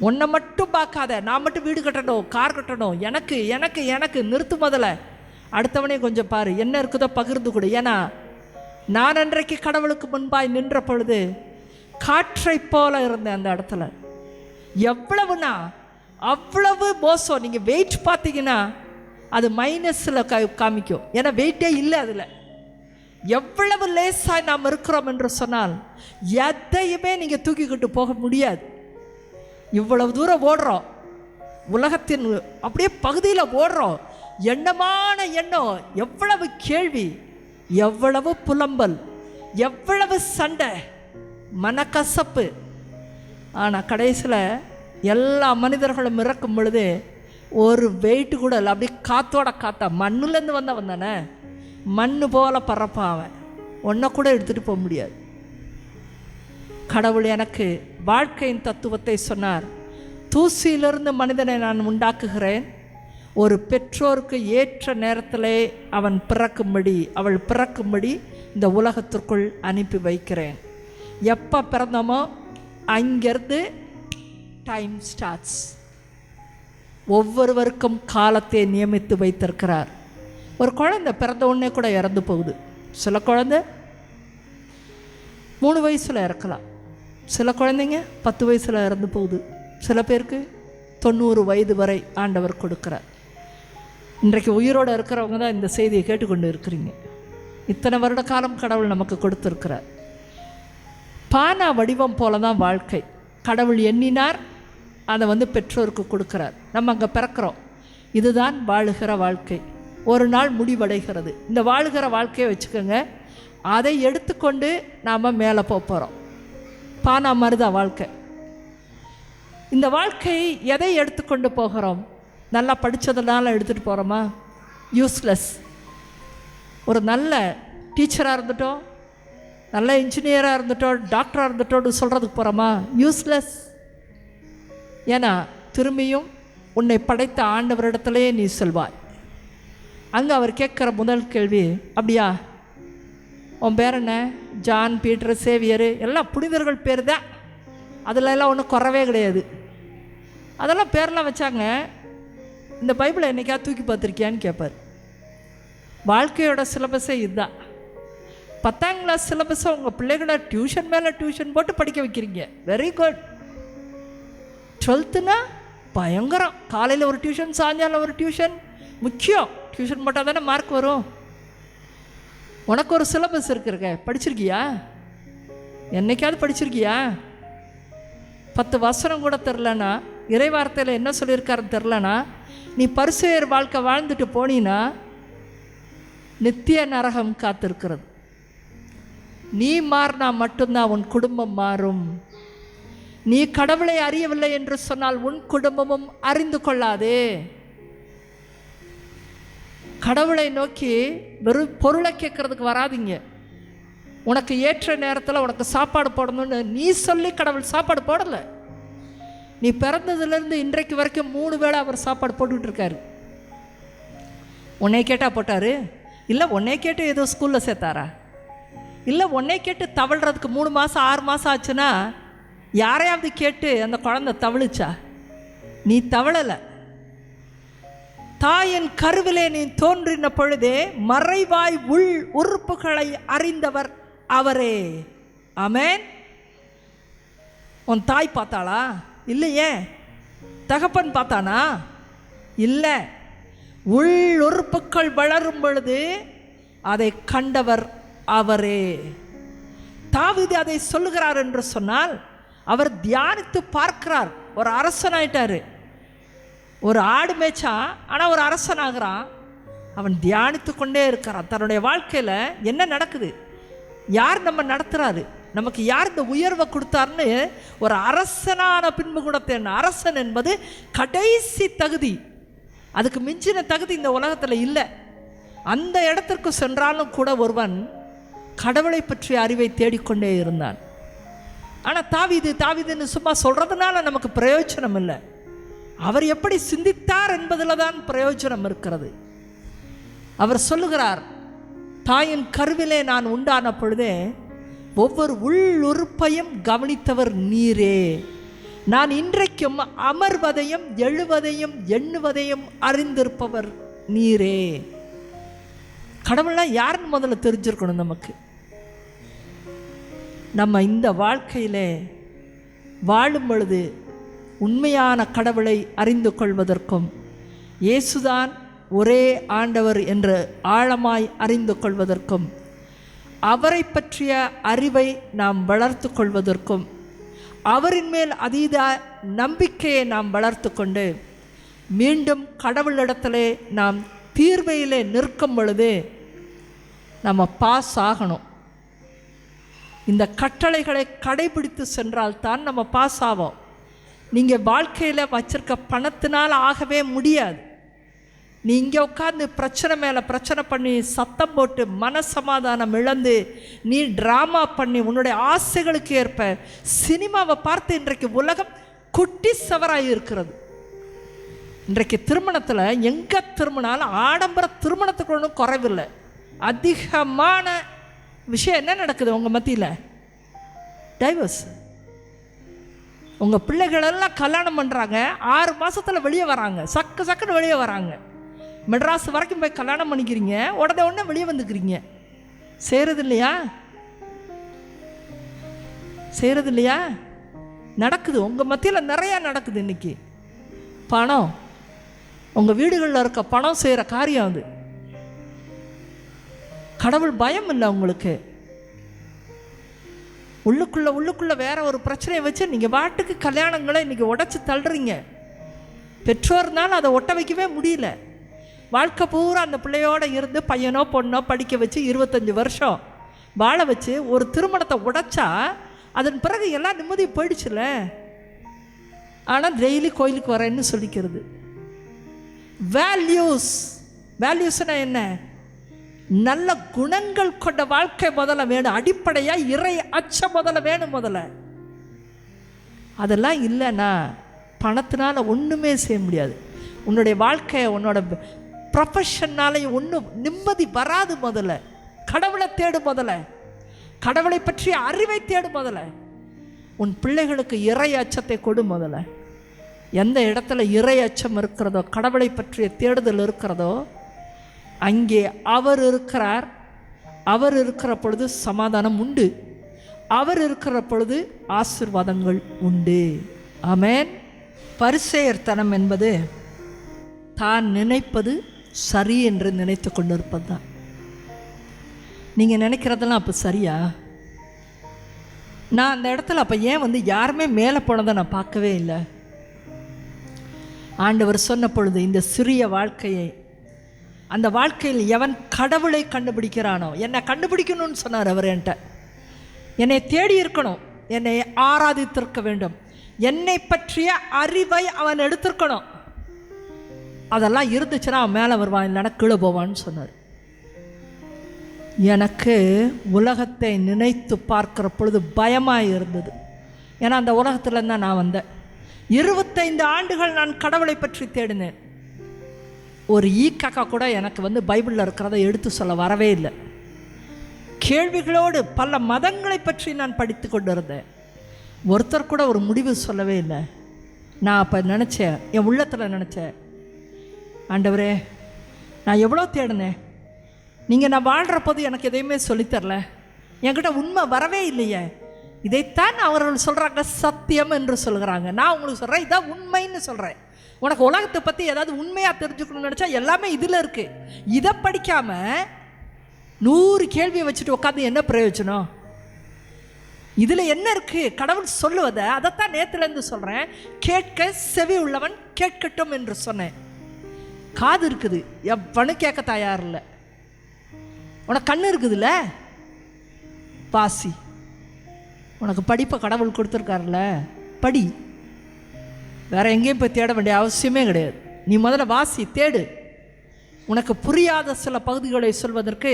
உன்னை மட்டும் பார்க்காத, நான் மட்டும் வீடு கட்டணும், கார் கட்டணும், எனக்கு எனக்கு எனக்கு நிறுத்து. முதல்ல அடுத்தவனே கொஞ்சம் பாரு, என்ன இருக்குதோ பகிர்ந்து கொடு. ஏன்னா நான் அன்றைக்கு கடவுளுக்கு முன்பாய் நின்ற பொழுது காற்றை போல இருந்தேன் அந்த இடத்துல. எவ்வளவுனா அவ்வளவு மோசம். நீங்கள் வெயிட் பார்த்தீங்கன்னா அது மைனஸில் காமிக்கும், ஏன்னா வெயிட்டே இல்லை அதில். எவ்வளவு லேசாக நாம் இருக்கிறோம் என்று சொன்னால் எதையுமே நீங்கள் தூக்கிக்கிட்டு போக முடியாது. இவ்வளவு தூரம் ஓடுறோம், உலகத்தின் அப்படியே பகுதியில் ஓடுறோம். எண்ணமான எண்ணம், எவ்வளவு கேள்வி, எவ்வளவு புலம்பல், எவ்வளவு சண்டை, மனக்கசப்பு. ஆனால் கடைசியில் எல்லா மனிதர்களும் இறக்கும் பொழுது ஒரு வெயிட்டு கூட இல்லை. அப்படி காத்தோட காத்தா, மண்ணுலேருந்து வந்தவன் தானே, மண்ணு போல பறப்பான் அவன். ஒன்றை கூட எடுத்துகிட்டு போக முடியாது. கடவுள் எனக்கு வாழ்க்கையின் தத்துவத்தை சொன்னார். தூசியிலிருந்து மனிதனை நான் உண்டாக்குகிறேன். ஒரு பெற்றோருக்கு ஏற்ற நேரத்திலே அவன் பிறக்கும்படி, அவள் பிறக்கும்படி இந்த உலகத்திற்குள் அனுப்பி வைக்கிறேன். எப்போ பிறந்தோமோ அங்கிருந்து டைம் ஸ்டார்ட்ஸ். ஒவ்வொருவருக்கும் காலத்தை நியமித்து வைத்திருக்கிறார். ஒரு குழந்தை பிறந்த உடனே கூட இறந்து போகுது. சில குழந்தை 3 வயசில் இறக்கலாம், சில குழந்தைங்க 10 வயசில் இறந்து போகுது, சில பேருக்கு 90 வயது வரை ஆண்டவர் கொடுக்குறார். இன்றைக்கு உயிரோடு இருக்கிறவங்க தான் இந்த செய்தியை கேட்டுக்கொண்டு இருக்கிறீங்க. இத்தனை வருட காலம் கடவுள் நமக்கு கொடுத்துருக்கிறார். பானா வடிவம் போல தான் வாழ்க்கை. கடவுள் எண்ணினார், அதை பெற்றோருக்கு கொடுக்குறார். நம்ம அங்கே பிறக்கிறோம். இதுதான் வாழுகிற வாழ்க்கை. ஒரு நாள் முடிவடைகிறது. இந்த வாழுகிற வாழ்க்கையை வச்சுக்கோங்க. அதை எடுத்துக்கொண்டு நாம் மேலே போகிறோம். பானா மாதிரிதான் வாழ்க்கை. இந்த வாழ்க்கை எதை எடுத்துக்கொண்டு போகிறோம்? நல்லா படித்ததுனால எடுத்துகிட்டு போகிறோமா? யூஸ்லெஸ். ஒரு நல்ல டீச்சராக இருந்துட்டோம், நல்ல இன்ஜினியராக இருந்துட்டோம், டாக்டராக இருந்துட்டோன்னு சொல்கிறதுக்கு போகிறோமா? யூஸ்லெஸ். ஏன்னா திரும்பியும் உன்னை படைத்த ஆண்டவரிடத்துலேயே நீ செல்வாய். அங்கே அவர் கேட்குற முதல் கேள்வி, அப்படியா உன் பேர் என்ன? ஜான், பீட்டர், சேவியர், எல்லாம் புனிதர்கள் பேர் தான். அதில் எல்லாம் ஒன்றும் குறவே கிடையாது. அதெல்லாம் பேரெலாம் வச்சாங்க. இந்த பைபிளை என்றைக்கா தூக்கி பார்த்துருக்கியான்னு கேட்பார். வாழ்க்கையோட சிலபஸே இதுதான். 10ஆம் கிளாஸ் சிலபஸை உங்கள் பிள்ளைகளை டியூஷன் மேலே டியூஷன் போட்டு படிக்க வைக்கிறீங்க. Very good. 12னா பயங்கரம். காலையில் ஒரு டியூஷன், சாயங்காலம் ஒரு டியூஷன். முக்கியம், டியூஷன் போட்டால் தானே மார்க் வரும். உனக்கு ஒரு சிலபஸ் இருக்குங்க, படிச்சிருக்கியா? என்னைக்காவது படிச்சிருக்கியா? 10 வசனம் கூட தெரிலனா, இறைவார்த்தையில் என்ன சொல்லியிருக்காருன்னு தெரிலனா, நீ பரிசேயர் வாழ்க்கை வாழ்ந்துட்டு போனீன்னா நித்திய நரகம் காத்திருக்கிறது. நீ மாறினா மட்டும்தான் உன் குடும்பம் மாறும். நீ கடவுளை அறியவில்லை என்று சொன்னால் உன் குடும்பமும் அறிந்து கொள்ளாதே. கடவுளை நோக்கி வெறும் பொருளை கேட்கறதுக்கு வராதிங்க. உனக்கு ஏற்ற நேரத்தில் உனக்கு சாப்பாடு போடணும்னு நீ சொல்லி கடவுள் சாப்பாடு போடலை. நீ பிறந்ததுலேருந்து இன்றைக்கு வரைக்கும் 3 வேளை அவர் சாப்பாடு போட்டுக்கிட்டு இருக்காரு. உன்னை கேட்டால் போட்டார்? இல்லை உன்னை கேட்டு ஏதோ ஸ்கூலில் சேர்த்தாரா? இல்லை உன்னை கேட்டு தவழ்கிறதுக்கு 3 மாதம் 6 மாதம் ஆச்சுன்னா யாரையாவது கேட்டு அந்த குழந்தை தவழிச்சா? நீ தவழலை. தாயின் கருவிலே நீ தோன்றின பொழுதே மறைவாய் உள் உறுப்புகளை அறிந்தவர் அவரே. ஆமென். உன் தாய் பார்த்தாளா? இல்லையே. தகப்பன் பார்த்தானா? இல்லை. உள் உறுப்புகள் வளரும் பொழுது அதை கண்டவர் அவரே. தாவீது அதை சொல்லுகிறார் என்று சொன்னால் அவர் தியானித்து பார்க்கிறார். ஒரு அரசனாயிட்டாரு. ஒரு ஆடு மேய்ச்சா, ஆனால் ஒரு அரசனாகிறான். அவன் தியானித்து கொண்டே இருக்கிறான். தன்னுடைய வாழ்க்கையில் என்ன நடக்குது, யார் நம்ம நடத்துகிறாரு, நமக்கு யார் இந்த உயர்வை கொடுத்தாருன்னு ஒரு அரசனான பின்பு கூட தேடின. அரசன் என்பது கடைசி தகுதி. அதுக்கு மிஞ்சின தகுதி இந்த உலகத்தில் இல்லை. அந்த இடத்திற்கு சென்றாலும் கூட ஒருவன் கடவுளை பற்றிய அறிவை தேடிக்கொண்டே இருந்தான். ஆனால் தாவீதுன்னு சும்மா சொல்கிறதுனால நமக்கு பிரயோஜனம் இல்லை. அவர் எப்படி சிந்தித்தார் என்பதில் தான் பிரயோஜனம் இருக்கிறது. அவர் சொல்லுகிறார், தாயின் கருவிலே நான் உண்டான பொழுதே ஒவ்வொரு உள்ளுறுப்பையும் கவனித்தவர் நீரே. நான் இன்றைக்கும் அமர்வதையும் எழுவதையும் எண்ணுவதையும் அறிந்திருப்பவர் நீரே. கடவுள்லாம் யாருன்னு முதல்ல தெரிஞ்சிருக்கணும். நமக்கு நம்ம இந்த வாழ்க்கையிலே வாழும் பொழுது உண்மையான கடவுளை அறிந்து கொள்வதற்கும் இயேசுதான் ஒரே ஆண்டவர் என்று ஆழமாய் அறிந்து கொள்வதற்கும் அவரை பற்றிய அறிவை நாம் வளர்த்து கொள்வதற்கும் அவரின் மேல் அதீத நம்பிக்கையை நாம் வளர்த்து கொண்டு மீண்டும் கடவுளிடத்திலே நாம் தீர்வையிலே நிற்கும் பொழுது நம்ம பாஸ் ஆகணும். இந்த கட்டளைகளை கடைபிடித்து சென்றால்தான் நம்ம பாஸ் ஆவோம். நீங்கள் வாழ்க்கையில் வச்சிருக்க பணத்தினால் ஆகவே முடியாது. நீ இங்கே உட்காந்து பிரச்சனை மேலே பிரச்சனை பண்ணி சத்தம் போட்டு மனசமாதானம் இழந்து நீ ட்ராமா பண்ணி உன்னுடைய ஆசைகளுக்கு ஏற்ப சினிமாவை பார்த்து இன்றைக்கு உலகம் குட்டி சவராக இருக்கிறது. இன்றைக்கு திருமணத்தில் எங்கே திரும்பினாலும் ஆடம்பர திருமணத்துக்கு ஒன்றும் குறைவில்லை. அதிகமான விஷயம் என்ன நடக்குது உங்கள் மத்தியில்? டைவர்ஸ். உங்கள் பிள்ளைகளெல்லாம் கல்யாணம் பண்ணுறாங்க, 6 மாதத்தில் வெளியே வராங்க, சக்குன்னு வெளியே வராங்க. மெட்ராஸ் வரைக்கும் போய் கல்யாணம் பண்ணிக்கிறீங்க, உடனே வெளியே வந்துக்கிறீங்க. செய்கிறது இல்லையா? செய்கிறது இல்லையா? நடக்குது. உங்கள் மத்தியில் நிறையா நடக்குது. இன்றைக்கி பணம், உங்கள் வீடுகளில் இருக்க பணம் செய்கிற காரியம் அது. கடவுள் பயம் இல்லை உங்களுக்கு. உள்ளுக்குள்ளே வேற ஒரு பிரச்சனையை வச்சு நீங்கள் பாட்டுக்கு கல்யாணங்களை இன்றைக்கி உடச்சி தள்ளுறீங்க. பெற்றோர்னால அதை ஒட்ட வைக்கவே முடியல. வாழ்க்கை பூரா அந்த பிள்ளையோடு இருந்து பையனோ பொண்ணோ படிக்க வச்சு 25 வருஷம் வாழ வச்சு ஒரு திருமணத்தை உடைச்சா அதன் பிறகு எல்லாம் நிம்மதி போயிடுச்சுல. ஆனால் டெய்லி கோயிலுக்கு வரேன்னு சொல்லிக்கிறது. வேல்யூஸ்னால் என்ன? நல்ல குணங்கள் கொண்ட வாழ்க்கை முதல்ல வேணும். அடிப்படையாக இறை அச்சம் முதல்ல வேணும். முதல்ல அதெல்லாம் இல்லைன்னா பணத்தினால ஒன்றுமே செய்ய முடியாது. உன்னுடைய வாழ்க்கையை உன்னோட ப்ரொஃபஷன்னாலையும் ஒன்றும் நிம்மதி வராது. முதல்ல கடவுளை தேடு. முதல்ல கடவுளை பற்றிய அறிவை தேடு. முதல்ல உன் பிள்ளைகளுக்கு இறை அச்சத்தை கொடு. முதல்ல எந்த இடத்துல இறை அச்சம் இருக்கிறதோ, கடவுளை பற்றிய தேடுதல் இருக்கிறதோ, அங்கே அவர் இருக்கிறார். அவர் இருக்கிற பொழுது சமாதானம் உண்டு. அவர் இருக்கிற பொழுது ஆசீர்வாதங்கள் உண்டு. ஆமென். பரிசேயர்த்தனம் என்பது தான் நினைப்பது சரி என்று நினைத்து கொண்டிருப்பது தான். நீங்கள் நினைக்கிறதெல்லாம் அப்போ சரியா? நான் அந்த இடத்துல அப்போ ஏன் யாருமே மேலே போனதை நான் பார்க்கவே இல்லை. ஆண்டவர் சொன்ன பொழுது இந்த சிறிய வாழ்க்கையை, அந்த வாழ்க்கையில் எவன் கடவுளை கண்டுபிடிக்கிறானோ, என்னை கண்டுபிடிக்கணும்னு சொன்னார் அவர். என்கிட்ட என்னை தேடி இருக்கணும், என்னை ஆராதித்திருக்க வேண்டும். என்னை பற்றிய அறிவை அவன் எடுத்திருக்கணும். அதெல்லாம் இருந்துச்சுன்னா அவன் மேலே வருவான், இல்லைன்னா கீழே போவான்னு சொன்னார். எனக்கு உலகத்தை நினைத்து பார்க்குற பொழுது பயமாக இருந்தது. ஏன்னா அந்த உலகத்தில் தான் நான் வந்தேன். 25 ஆண்டுகள் நான் கடவுளை பற்றி தேடினேன். ஒரு ஈக்காக்கா கூட எனக்கு பைபிளில் இருக்கிறத எடுத்து சொல்ல வரவே இல்லை. கேள்விகளோடு பல மதங்களை பற்றி நான் படித்து கொண்டு இருந்தேன். ஒருத்தர் கூட ஒரு முடிவு சொல்லவே இல்லை. நான் அப்போ நினச்சேன், என் உள்ளத்தில் நினச்சேன், ஆண்டவரே நான் எவ்வளோ தேடினேன், நீங்கள் நான் வாழ்கிற போது எனக்கு எதையுமே சொல்லித்தரல, என்கிட்ட உண்மை வரவே இல்லையே. இதைத்தான் அவர்கள் சொல்கிறாங்க சத்தியம் என்று சொல்கிறாங்க. நான் உங்களுக்கு சொல்கிறேன், இதான் உண்மைன்னு சொல்கிறேன். உனக்கு உலகத்தை பற்றி ஏதாவது உண்மையாக தெரிஞ்சுக்கணும்னு நினச்சா எல்லாமே இதில் இருக்குது. இதை படிக்காமல் 100 கேள்வியை வச்சுட்டு உட்காந்து என்ன பிரயோஜனம்? இதில் என்ன இருக்குது? கடவுள் சொல்லுவதை அதைத்தான் நேற்றுலேருந்து சொல்கிறேன். கேட்க செவி உள்ளவன் கேட்கட்டும் என்று சொன்னேன். காது இருக்குது, எவனும் கேட்க தயார் இல்லை. உனக்கு கண்ணு இருக்குதுல்ல, வாசி. உனக்கு படிப்பை கடவுள் கொடுத்துருக்காருல்ல, படி. வேறு எங்கேயும் போய் தேட வேண்டிய அவசியமே கிடையாது. நீ முதல்ல வாசி, தேடு. உனக்கு புரியாத சில பகுதிகளை சொல்வதற்கு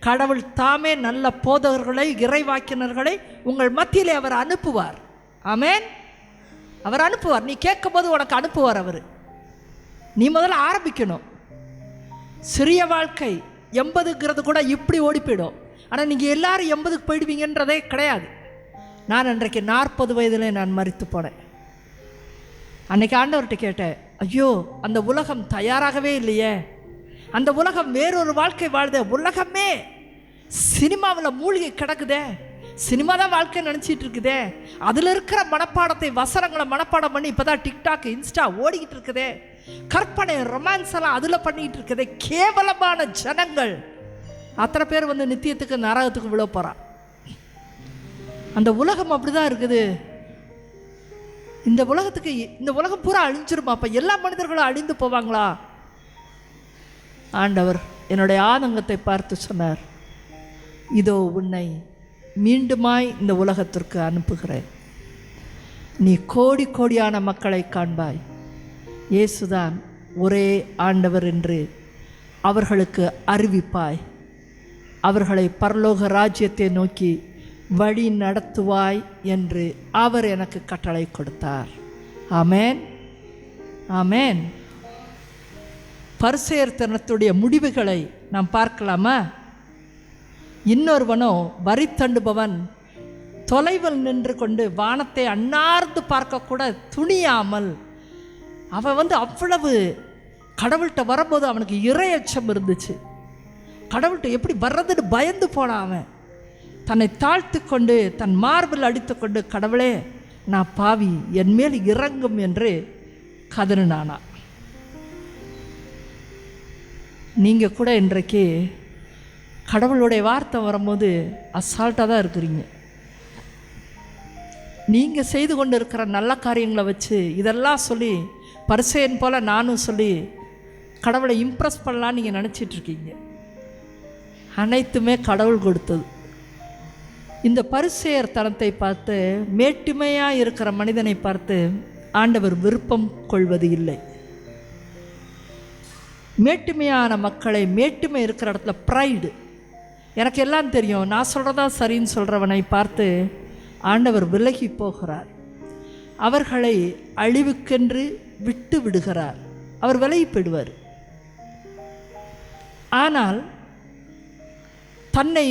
கடவுள் தாமே நல்ல போதகர்களை, இறைவாக்கினர்களை உங்கள் மத்தியிலே அவர் அனுப்புவார். ஆமென். அவர் அனுப்புவார். நீ கேட்கும் போது உனக்கு அனுப்புவார் அவர். நீ முதல்ல ஆரம்பிக்கணும். சிறிய வாழ்க்கை 80ங்கிறது கூட இப்படி ஓடி போயிடும். ஆனால் நீங்கள் எல்லாரும் 80க்கு போயிடுவீங்கன்றதே கிடையாது. நான் அன்றைக்கு 40 வயதிலே நான் மரித்து போனேன். அன்றைக்கி ஆண்டவர்கிட்ட கேட்டேன், ஐயோ அந்த உலகம் தயாராகவே இல்லையே, அந்த உலகம் வேறொரு வாழ்க்கை வாழ்தே, உலகமே சினிமாவில் மூழ்கி கிடக்குதே, சினிமா தான் வாழ்க்கை நினச்சிட்டு இருக்குதே, அதில் இருக்கிற மனப்பாடத்தை வசனங்களை மனப்பாடம் பண்ணி இப்போ தான் டிக்டாக் இன்ஸ்டா ஓடிக்கிட்டு இருக்குதே, கற்பனை ரொமான்ஸ் எல்லாம் அதில் பண்ணிக்கிட்டு இருக்குதே, கேவலமான ஜனங்கள் அத்தனை பேர் நித்தியத்துக்கு நரகத்துக்கு விழ போகிறான். அந்த உலகம் அப்படி தான் இருக்குது. இந்த உலகத்துக்கு, இந்த உலகம் பூரா அழிஞ்சிருமா? அப்போ எல்லா மனிதர்களும் அழிந்து போவாங்களா? ஆண்டவர் என்னுடைய ஆதங்கத்தை பார்த்து சொன்னார், இதோ உன்னை மீண்டுமாய் இந்த உலகத்திற்கு அனுப்புகிறேன். நீ கோடி கோடியான மக்களை காண்பாய். இயேசுதான் ஒரே ஆண்டவர் என்று அவர்களுக்கு அறிவிப்பாய். அவர்களை பரலோக ராஜ்யத்தை நோக்கி வழி நடத்துவாய் என்று அவர் எனக்கு கட்டளை கொடுத்தார். ஆமென், ஆமென். பரிசேயர்த்தனத்துடைய முடிவுகளை நாம் பார்க்கலாமா? இன்னொருவனோ வரி தண்டுபவன் தொலைவில் நின்று கொண்டு வானத்தை அண்ணார்ந்து பார்க்கக்கூட துணியாமல், அவன் அவ்வளவு கடவுள்கிட்ட வரும்போது அவனுக்கு இறை அச்சம் இருந்துச்சு. கடவுள்கிட்ட எப்படி வர்றதுன்னு பயந்து போனான். அவன் தன்னை தாழ்த்து கொண்டு தன் மார்பில் அடித்து கொண்டு, கடவுளே நான் பாவி, என் மேல் இறங்கும் என்று கதறினானா. நீங்கள் கூட இன்றைக்கு கடவுளுடைய வார்த்தை வரும்போது அசால்ட்டாக தான் இருக்கிறீங்க. நீங்கள் செய்து கொண்டு இருக்கிற நல்ல காரியங்களை வச்சு இதெல்லாம் சொல்லி பரிசேயன் போல் நானும் சொல்லி கடவுளை இம்ப்ரெஸ் பண்ணலான்னு நீங்கள் நினச்சிட்ருக்கீங்க. அனைத்துமே கடவுள் கொடுத்தது. இந்த பரிசேயர் தனத்தை பார்த்து, மேட்டுமையாக இருக்கிற மனிதனை பார்த்து ஆண்டவர் விருப்பம் கொள்வது இல்லை. மேட்டுமையான மக்களை, மேட்டுமை இருக்கிற இடத்துல ப்ரைடு, எனக்கு எல்லாம் தெரியும், நான் சொல்கிறதா சரின்னு சொல்கிறவனை பார்த்து ஆண்டவர் விலகி போகிறார். அவர்களை அழிவுக்கென்று விட்டு விடுகிறார். அவர் விலகி போயிடுவார். ஆனால் தன்னை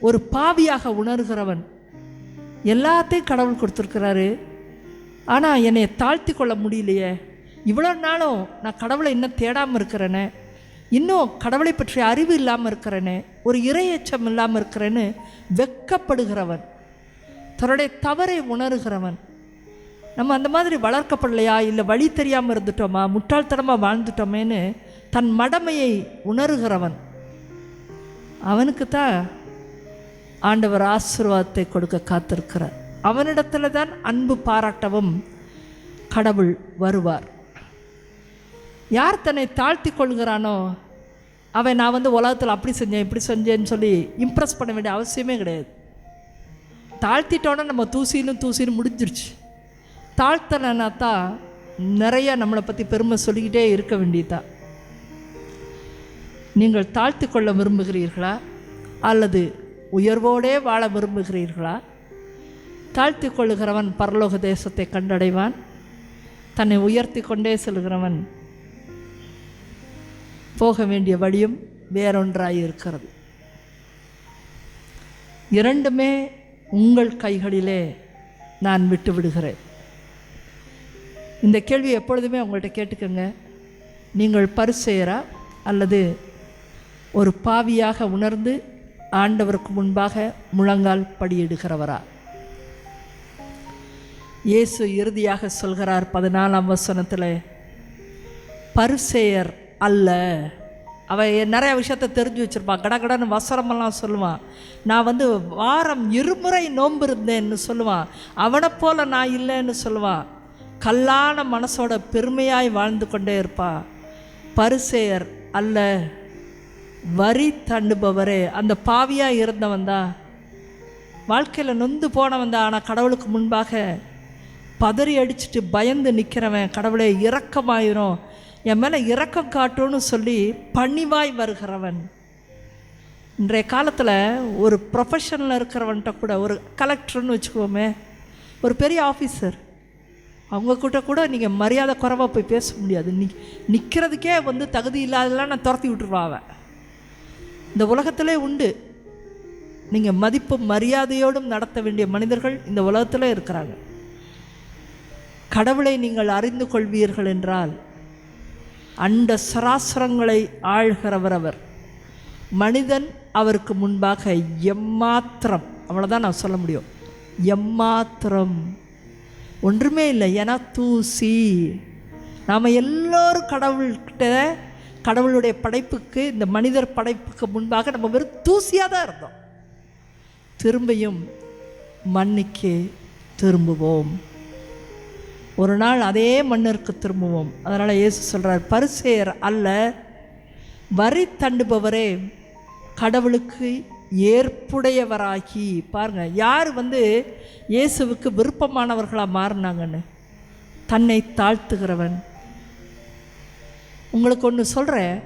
ஒரு பாவியாக உணர்கிறவன், எல்லாத்தையும் கடவுள் கொடுத்துருக்கிறாரு, ஆனால் என்னை தாழ்த்தி கொள்ள முடியலையே, இவ்வளோ நாளும் நான் கடவுளை இன்னும் தேடாமல் இருக்கிறேனே, இன்னும் கடவுளை பற்றிய அறிவு இல்லாமல் இருக்கிறேனே, ஒரு இறையச்சம் இல்லாமல் இருக்கிறேன்னு வெட்கப்படுகிறவன், தன்னுடைய தவறை உணர்கிறவன். நம்ம அந்த மாதிரி வளர்க்கப்படலையா, இல்லை வழி தெரியாமல் இருந்துட்டோமா, முட்டாள்தனமாக வாழ்ந்துட்டோமேன்னு தன் மடமையை உணர்கிறவன், அவனுக்கு தான் ஆண்டவர் ஆசீர்வாதத்தை கொடுக்க காத்திருக்கிறார். அவனிடத்துல தான் அன்பு பாராட்டவும் கடவுள் வருவார். யார் தன்னை தாழ்த்தி கொள்கிறானோ அவன் நான் உலகத்தில் அப்படி செஞ்சேன் இப்படி செஞ்சேன்னு சொல்லி இம்ப்ரெஸ் பண்ண வேண்டிய அவசியமே கிடையாது. தாழ்த்திட்டோன்னா நம்ம தூசின்னு முடிஞ்சிருச்சு. தாழ்த்தலைன்னா தான் நிறைய நம்மளை பற்றி பெருமை சொல்லிக்கிட்டே இருக்க வேண்டியதுதான். நீங்கள் தாழ்த்தி கொள்ள விரும்புகிறீர்களா அல்லது உயர்வோடே வாழ விரும்புகிறீர்களா? தாழ்த்தி கொள்ளுகிறவன் பரலோக தேசத்தை கண்டடைவான். தன்னை உயர்த்தி கொண்டே செல்கிறவன் போக வேண்டிய வழியும் வேறொன்றாய் இருக்கிறது. இரண்டுமே உங்கள் கைகளிலே நான் விட்டு விடுகிறேன். இந்த கேள்வி எப்பொழுதுமே உங்கள்கிட்ட கேட்டுக்கோங்க. நீங்கள் பரிசேயரா அல்லது ஒரு பாவியாக உணர்ந்து ஆண்டவருக்கு முன்பாக முழங்கால் படியிடுகிறவரா? இயேசு இறுதியாக சொல்கிறார் 14ஆம் வசனத்தில், பரிசேயர் அல்ல. அவன் நிறைய விஷயத்தை தெரிஞ்சு வச்சுருப்பான். கடகடன்னு வசனமெல்லாம் சொல்லுவான். நான் வாரம் 2 முறை நோன்பு இருந்தேன்னு சொல்லுவான். அவனை போல் நான் இல்லைன்னு சொல்லுவான். கல்லான மனசோட பெருமையாய் வாழ்ந்து கொண்டே இருப்பான். பரிசேயர் அல்ல, வரி தண்டுபவரே. அந்த பாவியாக இருந்தவன் தான், வாழ்க்கையில் நொந்து போனவன் தான். ஆனால் கடவுளுக்கு முன்பாக பதறி அடிச்சுட்டு பயந்து நிற்கிறவன், கடவுளே இரக்கமாயிரும், என் மேலே இரக்கம் காட்டுன்னு சொல்லி பணிவாய் வருகிறவன். இன்றைய காலத்தில் ஒரு ப்ரொஃபஷனில் இருக்கிறவன்கிட்ட கூட, ஒரு கலெக்டர்னு வச்சுக்கோமே, ஒரு பெரிய ஆஃபீஸர், அவங்கக்கிட்ட கூட நீங்கள் மரியாதை குறைவாக போய் பேச முடியாது. நிற்கிறதுக்கே தகுதி இல்லாதெல்லாம் நான் துரத்தி விட்டுருவாவன். இந்த உலகத்திலே உண்டு. நீங்கள் மதிப்பும் மரியாதையோடும் நடத்த வேண்டிய மனிதர்கள் இந்த உலகத்தில் இருக்கிறாங்க. கடவுளை நீங்கள் அறிந்து கொள்வீர்கள் என்றால், அண்ட சராசரங்களை ஆள்கிறவர் அவர். மனிதன் அவருக்கு முன்பாக எம்மாத்திரம், அவ்வளோதான் நான் சொல்ல முடியும், எம்மாத்திரம், ஒன்றுமே இல்லை. ஏன்னா தூசி. நாம் எல்லோரும் கடவுள்கிட்ட, கடவுளுடைய படைப்புக்கு, இந்த மனிதர் படைப்புக்கு முன்பாக நம்ம வெறும் தூசியாக தான் இருந்தோம். திரும்பியும் மண்ணுக்கே திரும்புவோம். ஒரு நாள் அதே மண்ணிற்கு திரும்புவோம். அதனால் இயேசு சொல்கிறார், பரிசேயர் அல்ல, வரி தண்டுபவரே, கடவுளுக்கு ஏற்புடையவராகி. பாருங்கள், யார் இயேசுவுக்கு விருப்பமானவர்களாக மாறினாங்கன்னு. தன்னை தாழ்த்துகிறவன். உங்களுக்கு ஒன்று சொல்கிறேன்,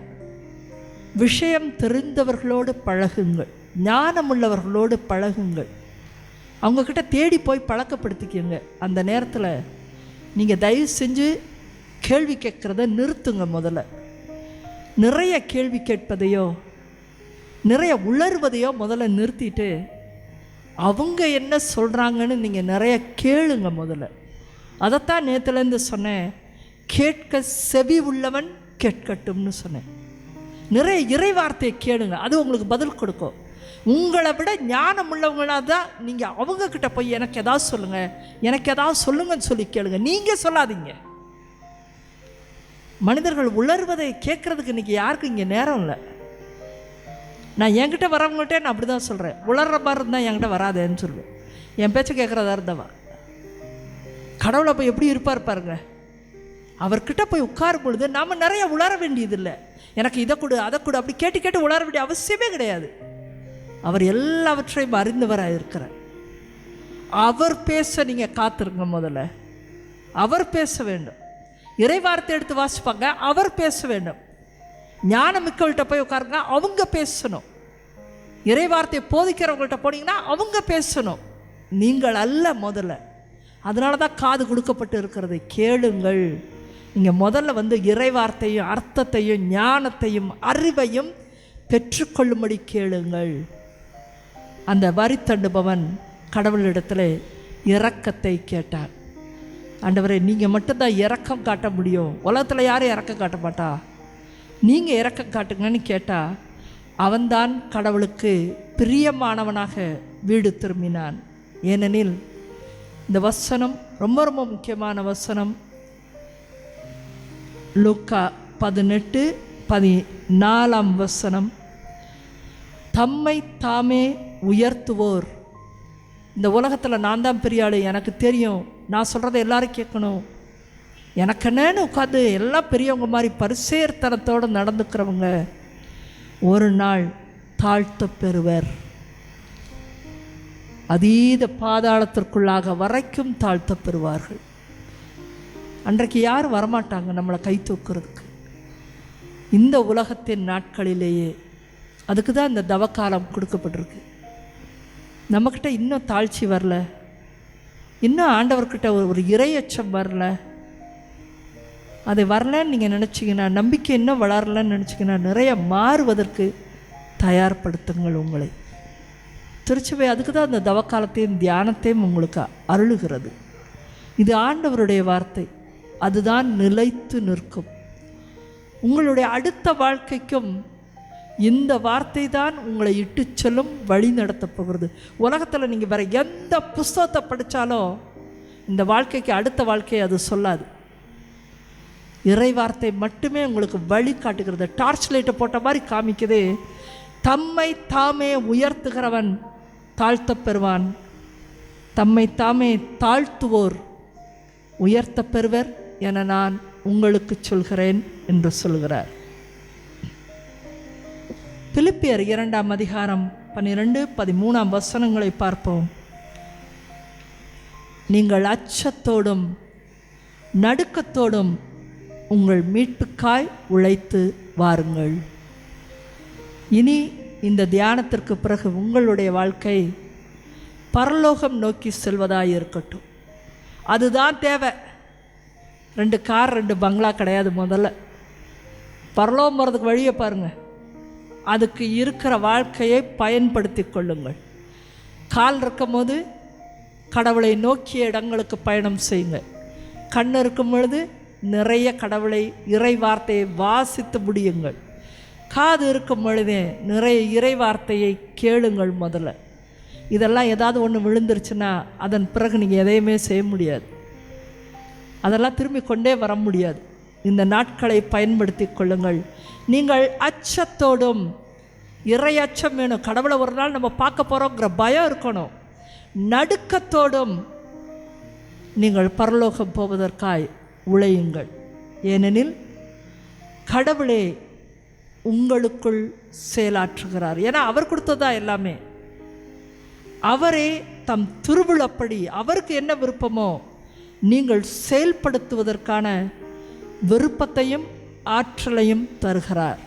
விஷயம் தெரிந்தவர்களோடு பழகுங்கள், ஞானமுள்ளவர்களோடு பழகுங்கள். அவங்கக்கிட்ட தேடி போய் பழக்கப்படுத்திக்கங்க. அந்த நேரத்தில் நீங்கள் தயவு செஞ்சு கேள்வி கேட்குறத நிறுத்துங்க. முதல்ல நிறைய கேள்வி கேட்பதையோ நிறைய உளறுவதையோ முதல்ல நிறுத்திட்டு, அவங்க என்ன சொல்கிறாங்கன்னு நீங்கள் நிறைய கேளுங்க முதல்ல. அதைத்தான் நேற்றுலேருந்து சொன்னேன், கேட்க செவி உள்ளவன் கேட்கட்டும்னு சொன்னேன். நிறைய இறை வார்த்தையை கேளுங்க, அது உங்களுக்கு பதில் கொடுக்கும். உங்களை விட ஞானம் உள்ளவங்களாக தான் நீங்கள் அவங்கக்கிட்ட போய் எனக்கு எதாவது சொல்லுங்கள், எனக்கு எதாவது சொல்லுங்கன்னு சொல்லி கேளுங்க. நீங்கள் சொல்லாதீங்க. மனிதர்கள் உளறுவதை கேட்குறதுக்கு இன்றைக்கி யாருக்கும் இங்கே நேரம் இல்லை. நான் என்கிட்ட வரவங்கள்ட்டே நான் அப்படி தான் சொல்கிறேன், உளர்ற மாதிரி இருந்தால் என்கிட்ட வராதேன்னு சொல்லுவேன். என் பேச்சை கேட்குறதா இருந்தவா கடவுளை போய் எப்படி இருப்பார் பாருங்க. அவர்கிட்ட போய் உட்காரும் பொழுது நாம் நிறைய உளர வேண்டியதில்லை. எனக்கு இதை கொடு அதை கொடு அப்படி கேட்டு கேட்டு உளர வேண்டிய அவசியமே கிடையாது. அவர் எல்லாவற்றையும் அறிந்தவராக இருக்கிறார். அவர் பேச நீங்கள் காத்திருங்க. முதல்ல அவர் பேச வேண்டும். இறை வார்த்தை எடுத்து வாசிப்பாங்க, அவர் பேச வேண்டும். ஞானமிக்கவள்கிட்ட போய் உட்காருங்க, அவங்க பேசணும். இறை வார்த்தையை போதிக்கிறவங்கள்ட்ட போனீங்கன்னா அவங்க பேசணும், நீங்கள் அல்ல முதல்ல. அதனால தான் காது கொடுக்கப்பட்டு இருக்கிறது. கேளுங்கள். நீங்கள் முதல்ல இறை வார்த்தையும் அர்த்தத்தையும் ஞானத்தையும் அறிவையும் பெற்றுக்கொள்ளும்படி கேளுங்கள். அந்த வரி தண்டுபவன் கடவுளிடத்தில் இரக்கத்தை கேட்டான். ஆண்டவரே, நீங்கள் மட்டும்தான் இரக்கம் காட்ட முடியும், உலகத்தில் யாரும் இரக்கம் காட்ட மாட்டா, நீங்கள் இரக்கம் காட்டுங்கன்னு கேட்டால் அவன்தான் கடவுளுக்கு பிரியமானவனாக வீடு திரும்பினான். ஏனெனில் இந்த வசனம் ரொம்ப ரொம்ப முக்கியமான வசனம். லூக்கா 18:14 வசனம். தம்மை தாமே உயர்த்துவோர். இந்த உலகத்தில் நான் தான் பெரிய ஆள், எனக்கு தெரியும், நான் சொல்கிறத எல்லாரும் கேட்கணும், எனக்கு என்னன்னு உட்காந்து எல்லாம் பெரியவங்க மாதிரி பரிசேர்த்தனத்தோடு நடந்துக்கிறவங்க ஒரு நாள் தாழ்த்த பெறுவர். அதீத பாதாளத்திற்குள்ளாக வரைக்கும் தாழ்த்த பெறுவார்கள். அன்றைக்கு யாரும் வரமாட்டாங்க நம்மளை கை தூக்குறதுக்கு. இந்த உலகத்தின் நாட்களிலேயே அதுக்கு தான் இந்த தவக்காலம் கொடுக்கப்பட்டிருக்கு. நம்மக்கிட்ட இன்னும் தாழ்ச்சி வரல, இன்னும் ஆண்டவர்கிட்ட ஒரு இறையச்சம் வரல. அது வரலன்னு நீங்கள் நினச்சிங்கன்னா, நம்பிக்கை இன்னும் வளரலன்னு நினச்சிங்கன்னா, நிறைய மாறுவதற்கு தயார்படுத்துங்கள் உங்களை. திருச்சபை அதுக்கு தான் அந்த தவக்காலத்தையும் தியானத்தையும் உங்களுக்கு அருளுகிறது. இது ஆண்டவருடைய வார்த்தை, அதுதான் நிலைத்து நிற்கும். உங்களுடைய அடுத்த வாழ்க்கைக்கும் இந்த வார்த்தை தான் உங்களை இட்டு செல்லும், வழி நடத்த போகிறது. உலகத்தில் நீங்கள் வேறு எந்த புஸ்தகத்தை படித்தாலும் இந்த வாழ்க்கைக்கு அடுத்த வாழ்க்கையை அது சொல்லாது. இறை வார்த்தை மட்டுமே உங்களுக்கு வழி காட்டுகிறது. டார்ச் லைட்டை போட்ட மாதிரி காமிக்குது. தம்மை தாமே உயர்த்துகிறவன் தாழ்த்த பெறுவான், தம்மை தாமே தாழ்த்துவோர் உயர்த்த பெறுவர் என நான் உங்களுக்கு சொல்கிறேன் என்று சொல்கிறார். பிலிப்பியர் 2ஆம் அதிகாரம் 12-13 வசனங்களை பார்ப்போம். நீங்கள் அச்சத்தோடும் நடுக்கத்தோடும் உங்கள் மீட்புக்காய் உழைத்து வாருங்கள். இனி இந்த தியானத்திற்கு பிறகு உங்களுடைய வாழ்க்கை பரலோகம் நோக்கி செல்வதாக இருக்கட்டும். அதுதான் தேவை. 2 கார் 2 பங்களா கிடையாது. முதல்ல பரலோகம் போகிறதுக்கு வழியை பாருங்கள். அதுக்கு இருக்கிற வாழ்க்கையை பயன்படுத்தி கொள்ளுங்கள். கால் இருக்கும் போது கடவுளை நோக்கிய இடங்களுக்கு பயணம் செய்யுங்க. கண் இருக்கும் பொழுது நிறைய கடவுளை இறை வார்த்தையை வாசித்து முடியுங்கள். காது இருக்கும் பொழுதே நிறைய இறை வார்த்தையை கேளுங்கள். முதல்ல இதெல்லாம் ஏதாவது ஒன்று விழுந்துருச்சுன்னா அதன் பிறகு நீங்கள் எதையுமே செய்ய முடியாது. அதெல்லாம் திரும்பி கொண்டே வர முடியாது. இந்த நாட்களை பயன்படுத்தி கொள்ளுங்கள். நீங்கள் அச்சத்தோடும், இறை அச்சம் வேணும். கடவுளை ஒரு நாள் நம்ம பார்க்க போகிறோங்கிற பயம் இருக்கணும். நடுக்கத்தோடும் நீங்கள் பரலோகம் போவதற்காய் உழையுங்கள். ஏனெனில் கடவுளே உங்களுக்குள் செயலாற்றுகிறார். ஏன்னா அவர் கொடுத்ததா எல்லாமே. அவரே தம் திருவிழப்படி அவருக்கு என்ன விருப்பமோ நீங்கள் செயல்படுத்துவதற்கான விருப்பத்தையும் ஆற்றலையும் தருகிறார்.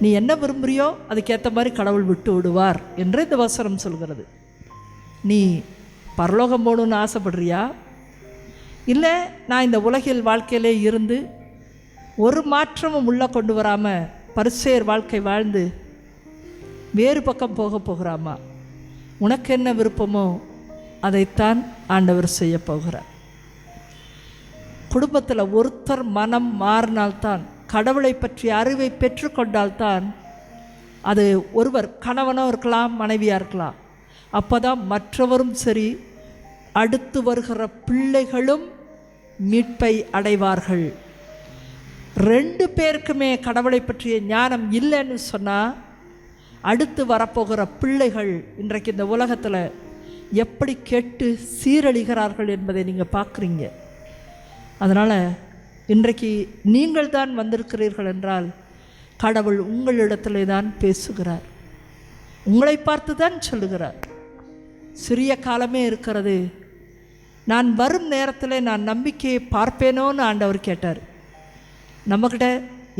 நீ என்ன விரும்புறியோ அதுக்கேற்ற மாதிரி கடவுள் விட்டு விடுவார் என்று இந்த வசனம் சொல்கிறது. நீ பரலோகம் போகணுன்னு ஆசைப்படுறியா? இல்லை நான் இந்த உலகில் வாழ்க்கையிலே இருந்து ஒரு மாற்றமும் உள்ளே கொண்டு வராமல் பரிசேயர் வாழ்க்கை வாழ்ந்து வேறு பக்கம் போகிறாமா? உனக்கு என்ன விருப்பமோ அதைத்தான் ஆண்டவர் செய்ய போகிறார். குடும்பத்தில் ஒருத்தர் மனம் மாறினால்தான், கடவுளை பற்றிய அறிவை பெற்றுக்கொண்டால்தான், அது ஒருவர் கணவனோ இருக்கலாம், மனைவியாக இருக்கலாம், அப்போ தான் மற்றவரும் சரி அடுத்து வருகிற பிள்ளைகளும் மீட்பை அடைவார்கள். 2 பேருக்குமே கடவுளை பற்றிய ஞானம் இல்லைன்னு சொன்னால் அடுத்து வரப்போகிற பிள்ளைகள் இன்றைக்கு இந்த உலகத்தில் எப்படி கெட்டு சீரழிகிறார்கள் என்பதை நீங்கள் பார்க்குறீங்க. அதனால் இன்றைக்கு நீங்கள் தான் வந்திருக்கிறீர்கள் என்றால் கடவுள் உங்களிடத்திலே தான் பேசுகிறார், உங்களை பார்த்து தான் சொல்லுகிறார். சிறிய காலமே இருக்கிறது, நான் வரும் நேரத்தில் நான் நம்பிக்கையை பார்ப்பேனோன்னு ஆண்டவர் கேட்டார். நம்மக்கிட்ட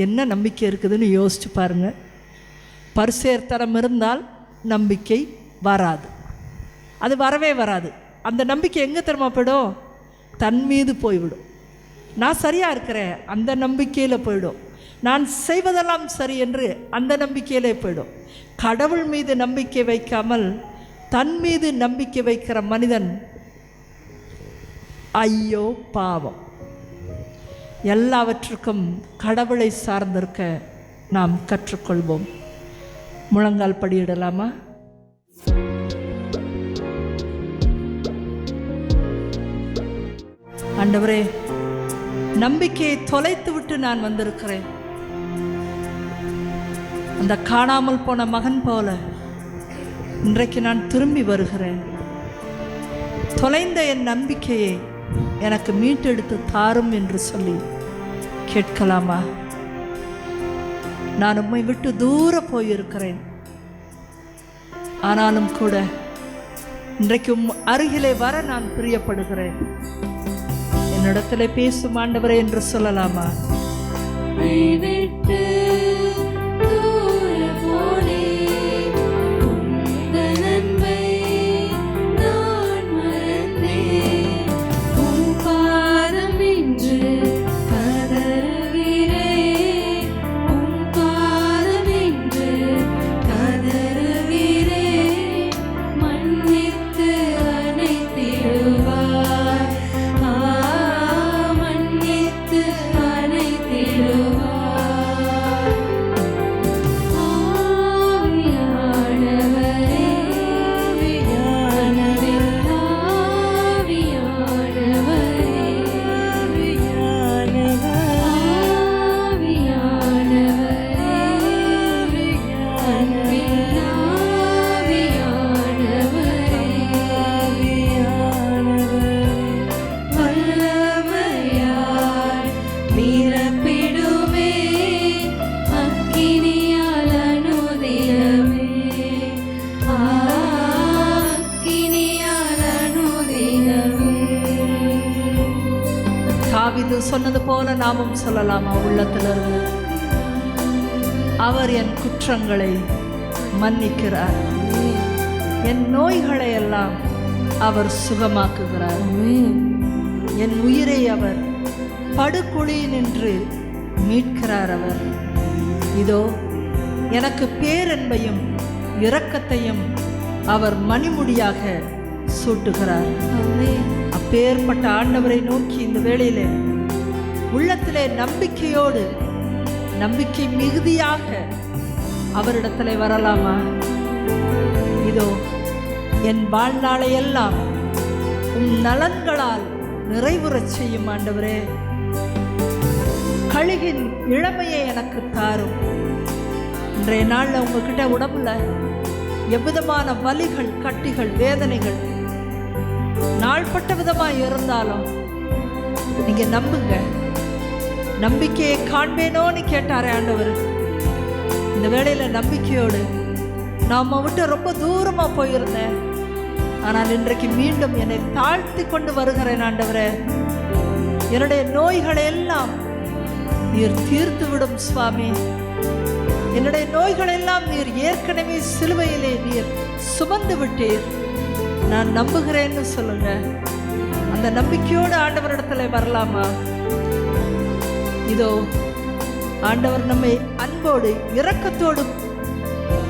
என்ன நம்பிக்கை இருக்குதுன்னு யோசிச்சு பாருங்கள். பரிசேர்த்தனம் இருந்தால் நம்பிக்கை வராது, அது வரவே வராது. அந்த நம்பிக்கை எங்கே திரும்ப போயிடும்? தன் மீது போய்விடும். நான் சரியாக இருக்கிறேன் அந்த நம்பிக்கையில் போயிடும். நான் செய்வதெல்லாம் சரி என்று அந்த நம்பிக்கையிலே போயிடும். கடவுள் மீது நம்பிக்கை வைக்காமல் தன் மீது நம்பிக்கை வைக்கிற மனிதன் ஐயோ பாவம். எல்லாவற்றுக்கும் கடவுளை சார்ந்திருக்க நாம் கற்றுக்கொள்வோம். முழங்கால் படியிடலாமா? ஆண்டவரே, நம்பிக்கையை தொலைத்து விட்டு நான் வந்திருக்கிறேன். அந்த காணாமல் போன மகன் போல இன்றைக்கு நான் திரும்பி வருகிறேன். தொலைந்த என் நம்பிக்கையை எனக்கு மீட்டெடுத்து தாரும் என்று சொல்லி கேட்கலாமா? நான் உம்மை விட்டு தூர போயிருக்கிறேன். ஆனாலும் கூட இன்றைக்கு அருகிலே வர நான் பிரியப்படுகிறேன். என்னிடத்துல பேசும் ஆண்டவரே என்று சொல்லலாமா? தாவீது சொன்னது போல நாமும் சொல்லலாமா? உள்ளத்திலிருந்து அவர் என் குற்றங்களை மன்னிக்கிறார், என் நோய்களை எல்லாம் அவர் சுகமாக்குகிறார், என் உயிரை அவர் படுகுழியில் நின்று மீட்கிறார். அவர் இதோ எனக்கு பேரன்பையும் இரக்கத்தையும் அவர் மணிமுடியாக சூட்டுகிறார். அப்பேற்பட்ட ஆண்டவரை நோக்கி இந்த வேளையிலே உள்ளத்திலே நம்பிக்கையோடு, நம்பிக்கை மிகுதியாக அவரிடத்திலே வரலாமா? இதோ என் வாழ்நாளை எல்லாம் உம் நலன்களால் நிறைவுறச் செய்யும் ஆண்டவரே. கழுகின் இளமையை எனக்கு தாரும். இன்றைய நாளில் உங்ககிட்ட உடம்புல எவ்விதமான வலிகள், கட்டிகள், வேதனைகள் நாள்பட்ட விதமாக இருந்தாலும் நீங்க நம்புங்க. நம்பிக்கையை காண்பேனோன்னு கேட்டாரே ஆண்டவர். இந்த வேளையில நம்பிக்கையோடு, நாம விட்டு ரொம்ப தூரமா போயிருந்தேன், ஆனால் இன்றைக்கு மீண்டும் என்னை தாழ்த்தி கொண்டு வருகிறேன் ஆண்டவரே. என்னுடைய நோய்களை எல்லாம் நீர் தீர்த்து விடும் சுவாமி. என்னுடைய நோய்கள் எல்லாம் நீர் ஏற்கனவே சிலுவையிலே நீர் சுமந்து விட்டீர், நான் நம்புகிறேன்னு சொல்லுங்க. அந்த நம்பிக்கையோடு ஆண்டவரிடத்துல வரலாமா? இதோ ஆண்டவர் நம்மை அன்போடு இரக்கத்தோடு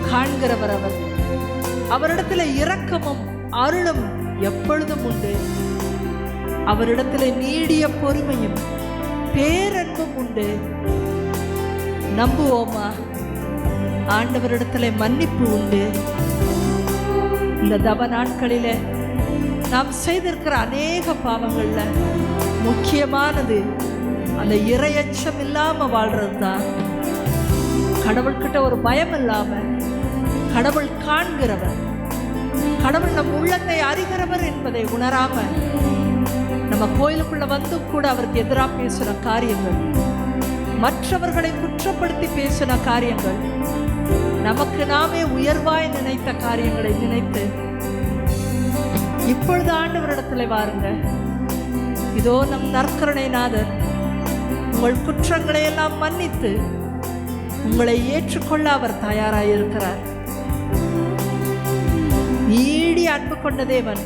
காண்கிறவர். அவரிடத்துல இரக்கமும் அருளும் எப்பொழுதும் உண்டு. அவரிடத்துல நீடிய பொறுமையும் பேரன்பும் உண்டு. நம்புவோமா? ஆண்டவரிடத்துல மன்னிப்பு உண்டு. இந்த தவ நாட்களில நாம் செய்திருக்கிற அநேக பாவங்கள்ல முக்கியமானது அந்த இறையச்சம் இல்லாம வாழ்றது தான். கடவுள்கிட்ட ஒரு பயம் இல்லாம, கடவுள் காண்கிறவர், கடவுள் நம் உள்ளத்தை அறிகிறவர் என்பதை உணராம நம்ம கோயிலுக்குள்ள வந்து கூட அவருக்கு எதிராக பேசின காரியங்கள், மற்றவர்களை குற்றப்படுத்தி பேசின காரியங்கள், நமக்கு நாமே உயர்வாய் நினைத்த காரியங்களை நினைத்து இப்பொழுது ஆண்டவரிடத்துல வாருங்க. இதோ நம் நற்கருணை நாதர் உங்கள் குற்றங்களை எல்லாம் மன்னித்து உங்களை ஏற்றுக்கொள்ள அவர் தயாராயிருக்கிறார். நீடி அன்பு கொண்ட தேவன்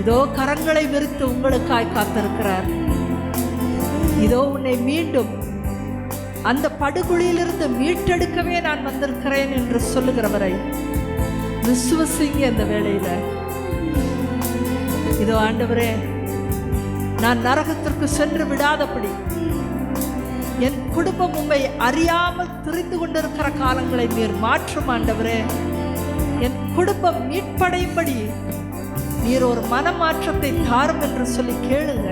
இதோ கரங்களை விரித்து உங்களுக்காய் காத்திருக்கிறார். இதோ உன்னை மீண்டும் அந்த படுகுழியிலிருந்து மீட்டெடுக்கவே நான் வந்திருக்கிறேன் என்று சொல்லுகிறவரை விசுவசிங்க. இந்த வேளையில இதோ ஆண்டவரே, நான் நரகத்திற்கு சென்று விடாதபடி, என் குடும்பம் உம்மை அறியாமல் திரிந்து கொண்டிருக்கிற காலங்களை நீர் மாற்றும் ஆண்டவரே. என் குடும்பம் மீட்படையும்படி நீர் ஒரு மனமாற்றத்தை தாரும் என்று சொல்லி கேளுங்க.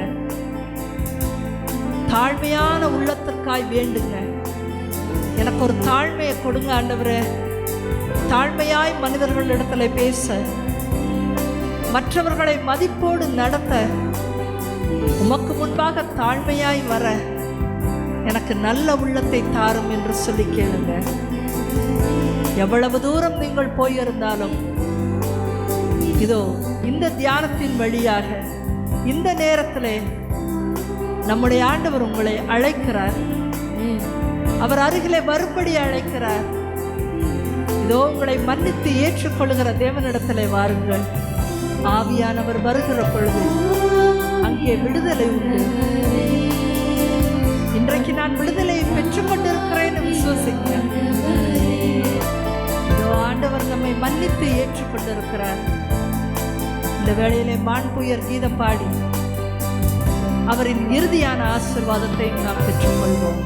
தாழ்மையான உள்ளத்திற்காய் வேண்டுங்க. எனக்கு ஒரு தாழ்மையை கொடுங்க ஆண்டவரே. தாழ்மையாய் மனிதர்களிடத்துல பேச, மற்றவர்களை மதிப்போடு நடத்த, உமக்கு முன்பாக தாழ்மையாய் வர எனக்கு நல்ல உள்ளத்தை தாரும் என்று சொல்லி கேளுங்க. எவ்வளவு தூரம் நீங்கள் போயிருந்தாலும் இதோ இந்த தியானத்தின் வழியாக இந்த நேரத்திலே நம்முடைய ஆண்டவர் உங்களை அழைக்கிறார். அவர் அருகிலே வரும்படி அழைக்கிறார். இதோ உங்களை மன்னித்து ஏற்றுக்கொள்கிற தேவனிடத்திலே வாருங்கள். ஆவியானவர் வருகிற பொழுது அங்கே விடுதலை உண்டு. இன்றைக்கு நான் விடுதலையை பெற்றுக்கொண்டிருக்கிறேன் விசுவசிக்க. இதோ ஆண்டவர் நம்மை மன்னித்து ஏற்றுக்கொண்டிருக்கிறார். இந்த வேளையிலே மாண்புயர் கீதம் பாடி அவரின் இறுதியான ஆசீர்வாதத்தை நாம் பெற்றுக்கொள்வோம்.